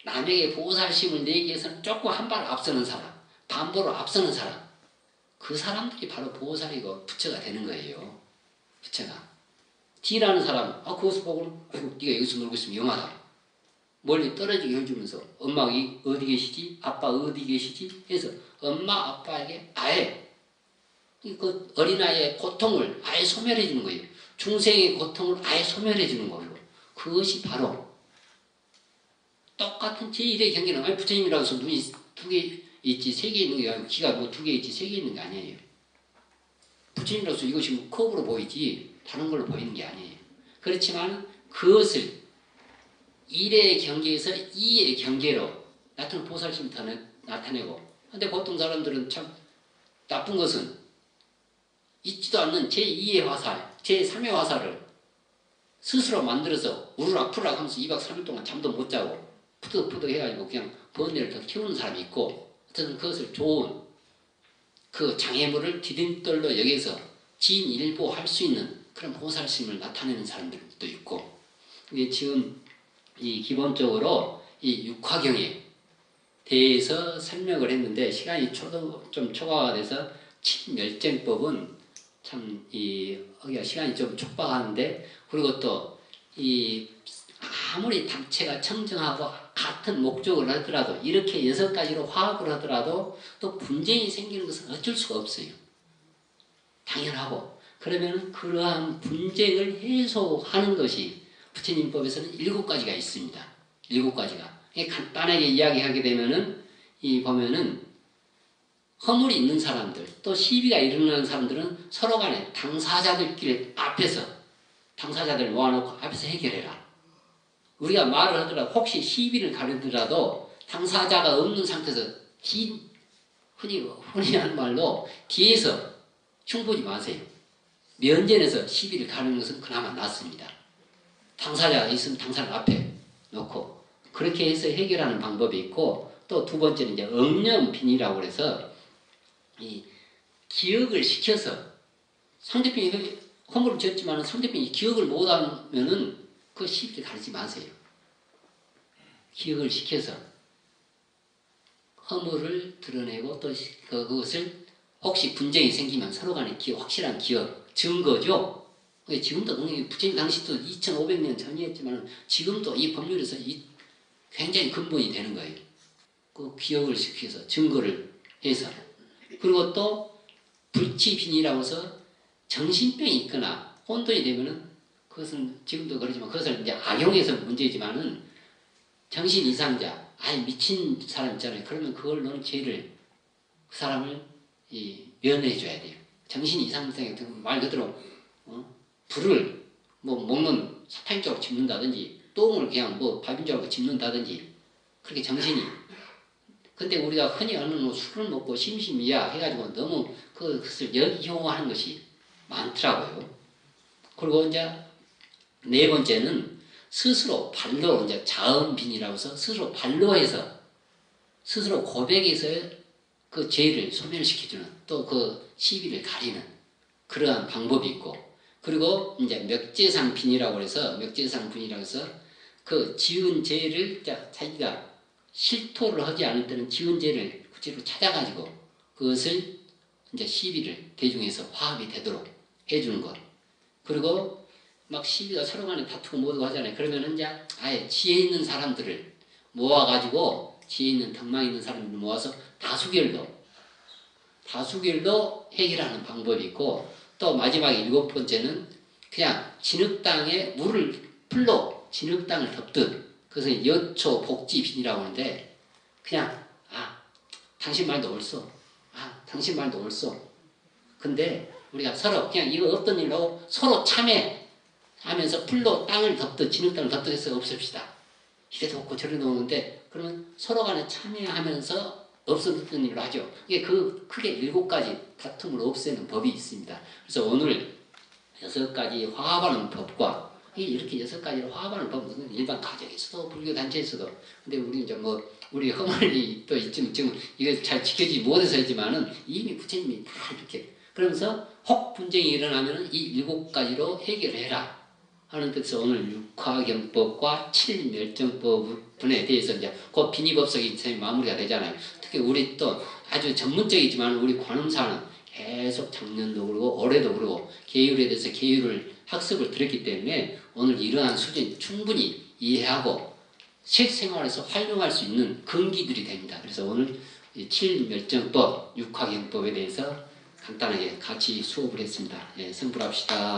남에게 보살심을 내기 위해서는 조금 한 발 앞서는 사람 담보로 앞서는 사람 그 사람들이 바로 보살이고 부처가 되는 거예요. 부처가. D라는 사람은 그것을 보고는 아이고 네가 여기서 놀고 있으면 위험하다. 멀리 떨어지게 해주면서 엄마 어디 계시지? 아빠 어디 계시지? 해서 엄마 아빠에게 아예 그 어린아이의 고통을 아예 소멸해 주는 거예요. 중생의 고통을 아예 소멸해 주는 거예요. 그것이 바로 똑같은 제1의 경계는 부처님이라고 해서 눈이 2개 있지 3개 있는 게 아니고 귀가 뭐 2개 있지 3개 있는 게 아니에요. 부처님이라고 해서 이것이 뭐 컵으로 보이지 다른 걸로 보이는 게 아니에요. 그렇지만 그것을 1의 경계에서 2의 경계로 나타나는 보살심이 나타내고 근데 보통 사람들은 참 나쁜 것은 있지도 않는 제2의 화살, 제3의 화살을 스스로 만들어서 우르락푸르락 하면서 2박 3일 동안 잠도 못 자고 푸득푸득 해가지고 그냥 번뇌를 더 키우는 사람이 있고 어쨌든 그것을 좋은 그 장애물을 디딤돌로 여기서 진일보할 수 있는 그런 보살심을 나타내는 사람들도 있고 이게 지금 이 기본적으로 이 육화경에 대해서 설명을 했는데 시간이 좀 초과가 돼서 친멸쟁법은 참 여기가 시간이 좀 촉박하는데, 그리고 또 아무리 당체가 청정하고 같은 목적을 하더라도, 이렇게 6가지로 화합을 하더라도 또 분쟁이 생기는 것은 어쩔 수가 없어요. 당연하고. 그러면 그러한 분쟁을 해소하는 것이 부처님법에서는 7가지가 있습니다. 7가지가. 간단하게 이야기하게 되면은, 보면은, 허물이 있는 사람들, 또 시비가 일어나는 사람들은 서로 간에 당사자들끼리 당사자들 모아놓고 앞에서 해결해라. 우리가 말을 하더라도, 혹시 시비를 가르더라도 당사자가 없는 상태에서 흔히 하는 말로 뒤에서 흉보지 마세요. 면전에서 시비를 가르는 것은 그나마 낫습니다. 당사자가 있으면 당사를 앞에 놓고 그렇게 해서 해결하는 방법이 있고, 또 두 번째는 이제 억념빈이라고 해서 기억을 시켜서, 상대편이 허물을 지었지만 상대편이 기억을 못하면은 그 시비를 가르치지 마세요. 기억을 시켜서 허물을 드러내고, 또 그것을 혹시 분쟁이 생기면 서로 간에 확실한 기억, 증거죠. 지금도 부처님 당시도 2500년 전이었지만 지금도 이 법률에서 굉장히 근본이 되는 거예요. 그 기억을 시켜서 증거를 해서. 그리고 또 불치빈이라고 해서 정신병이 있거나 혼돈이 되면은, 그것은 지금도 그러지만 그것을 이제 악용해서 문제지만은, 정신 이상자, 아예 미친 사람 있잖아요. 그러면 그걸 너는 죄를, 그 사람을 면해줘야 돼요. 정신 이상자에 말 그대로 불을 먹는 사탕인 줄 알고 집는다든지, 똥을 그냥 밥인 줄 알고 집는다든지, 그렇게 정신이. 근데 우리가 흔히 하는 술을 먹고 심심이야 해가지고 너무 그것을 역이용하는 것이 많더라고요. 그리고 이제 4번째는 스스로 발로, 이제 자음빈이라고 해서 스스로 발로 해서, 스스로 고백해서 그 죄를 소멸시켜주는, 또 그 시비를 가리는 그러한 방법이 있고, 그리고 이제 멱제상빈이라고 해서, 그 지은 죄를 자기가 실토를 하지 않을 때는 지은 죄를 구체로 찾아가지고 그것을 이제 시비를 대중에서 화합이 되도록 해주는 것. 그리고 막 시비가 서로 간에 다투고 뭐고 하잖아요. 그러면 이제 아예 지혜 있는 사람들을 모아가지고, 지혜 있는 덕망 있는 사람들을 모아서 다수결로 해결하는 방법이 있고, 또 마지막 7번째는 그냥 진흙땅에 풀로 진흙땅을 덮듯, 그것은 여초 복지빈이라고 하는데, 그냥 당신 말도 옳소. 당신 말도 옳소. 근데 우리가 서로 그냥 이거 없던 일로 서로 참회하면서 풀로 땅을 덮듯, 진흙땅을 덮듯 해서 없앱시다. 이래도 없고 저래도 없는데, 그러면 서로 간에 참회하면서 없어졌던 일로 하죠. 이게 크게 7가지 다툼을 없애는 법이 있습니다. 그래서 오늘 6가지 화합하는 법과, 이렇게 6가지로 화합하는 법은 일반 가정에서도, 불교 단체에서도. 근데 우리 우리 허물이 또 지금 이거 잘 지켜지지 못해서 했지만은 이미 부처님이 다 이렇게. 그러면서 혹 분쟁이 일어나면은 이 7가지로 해결해라 하는 뜻에서 오늘 육화경법과 7멸정법분에 대해서 이제 그 비니법석이 마무리가 되잖아요. 특히 우리 또 아주 전문적이지만 우리 관음사는 계속 작년도 그러고 올해도 그러고 계율에 대해서 계율을 학습을 들었기 때문에 오늘 이러한 수준 충분히 이해하고 실생활에서 활용할 수 있는 근기들이 됩니다. 그래서 오늘 7멸정법, 육화경법에 대해서 간단하게 같이 수업을 했습니다. 예, 성불합시다.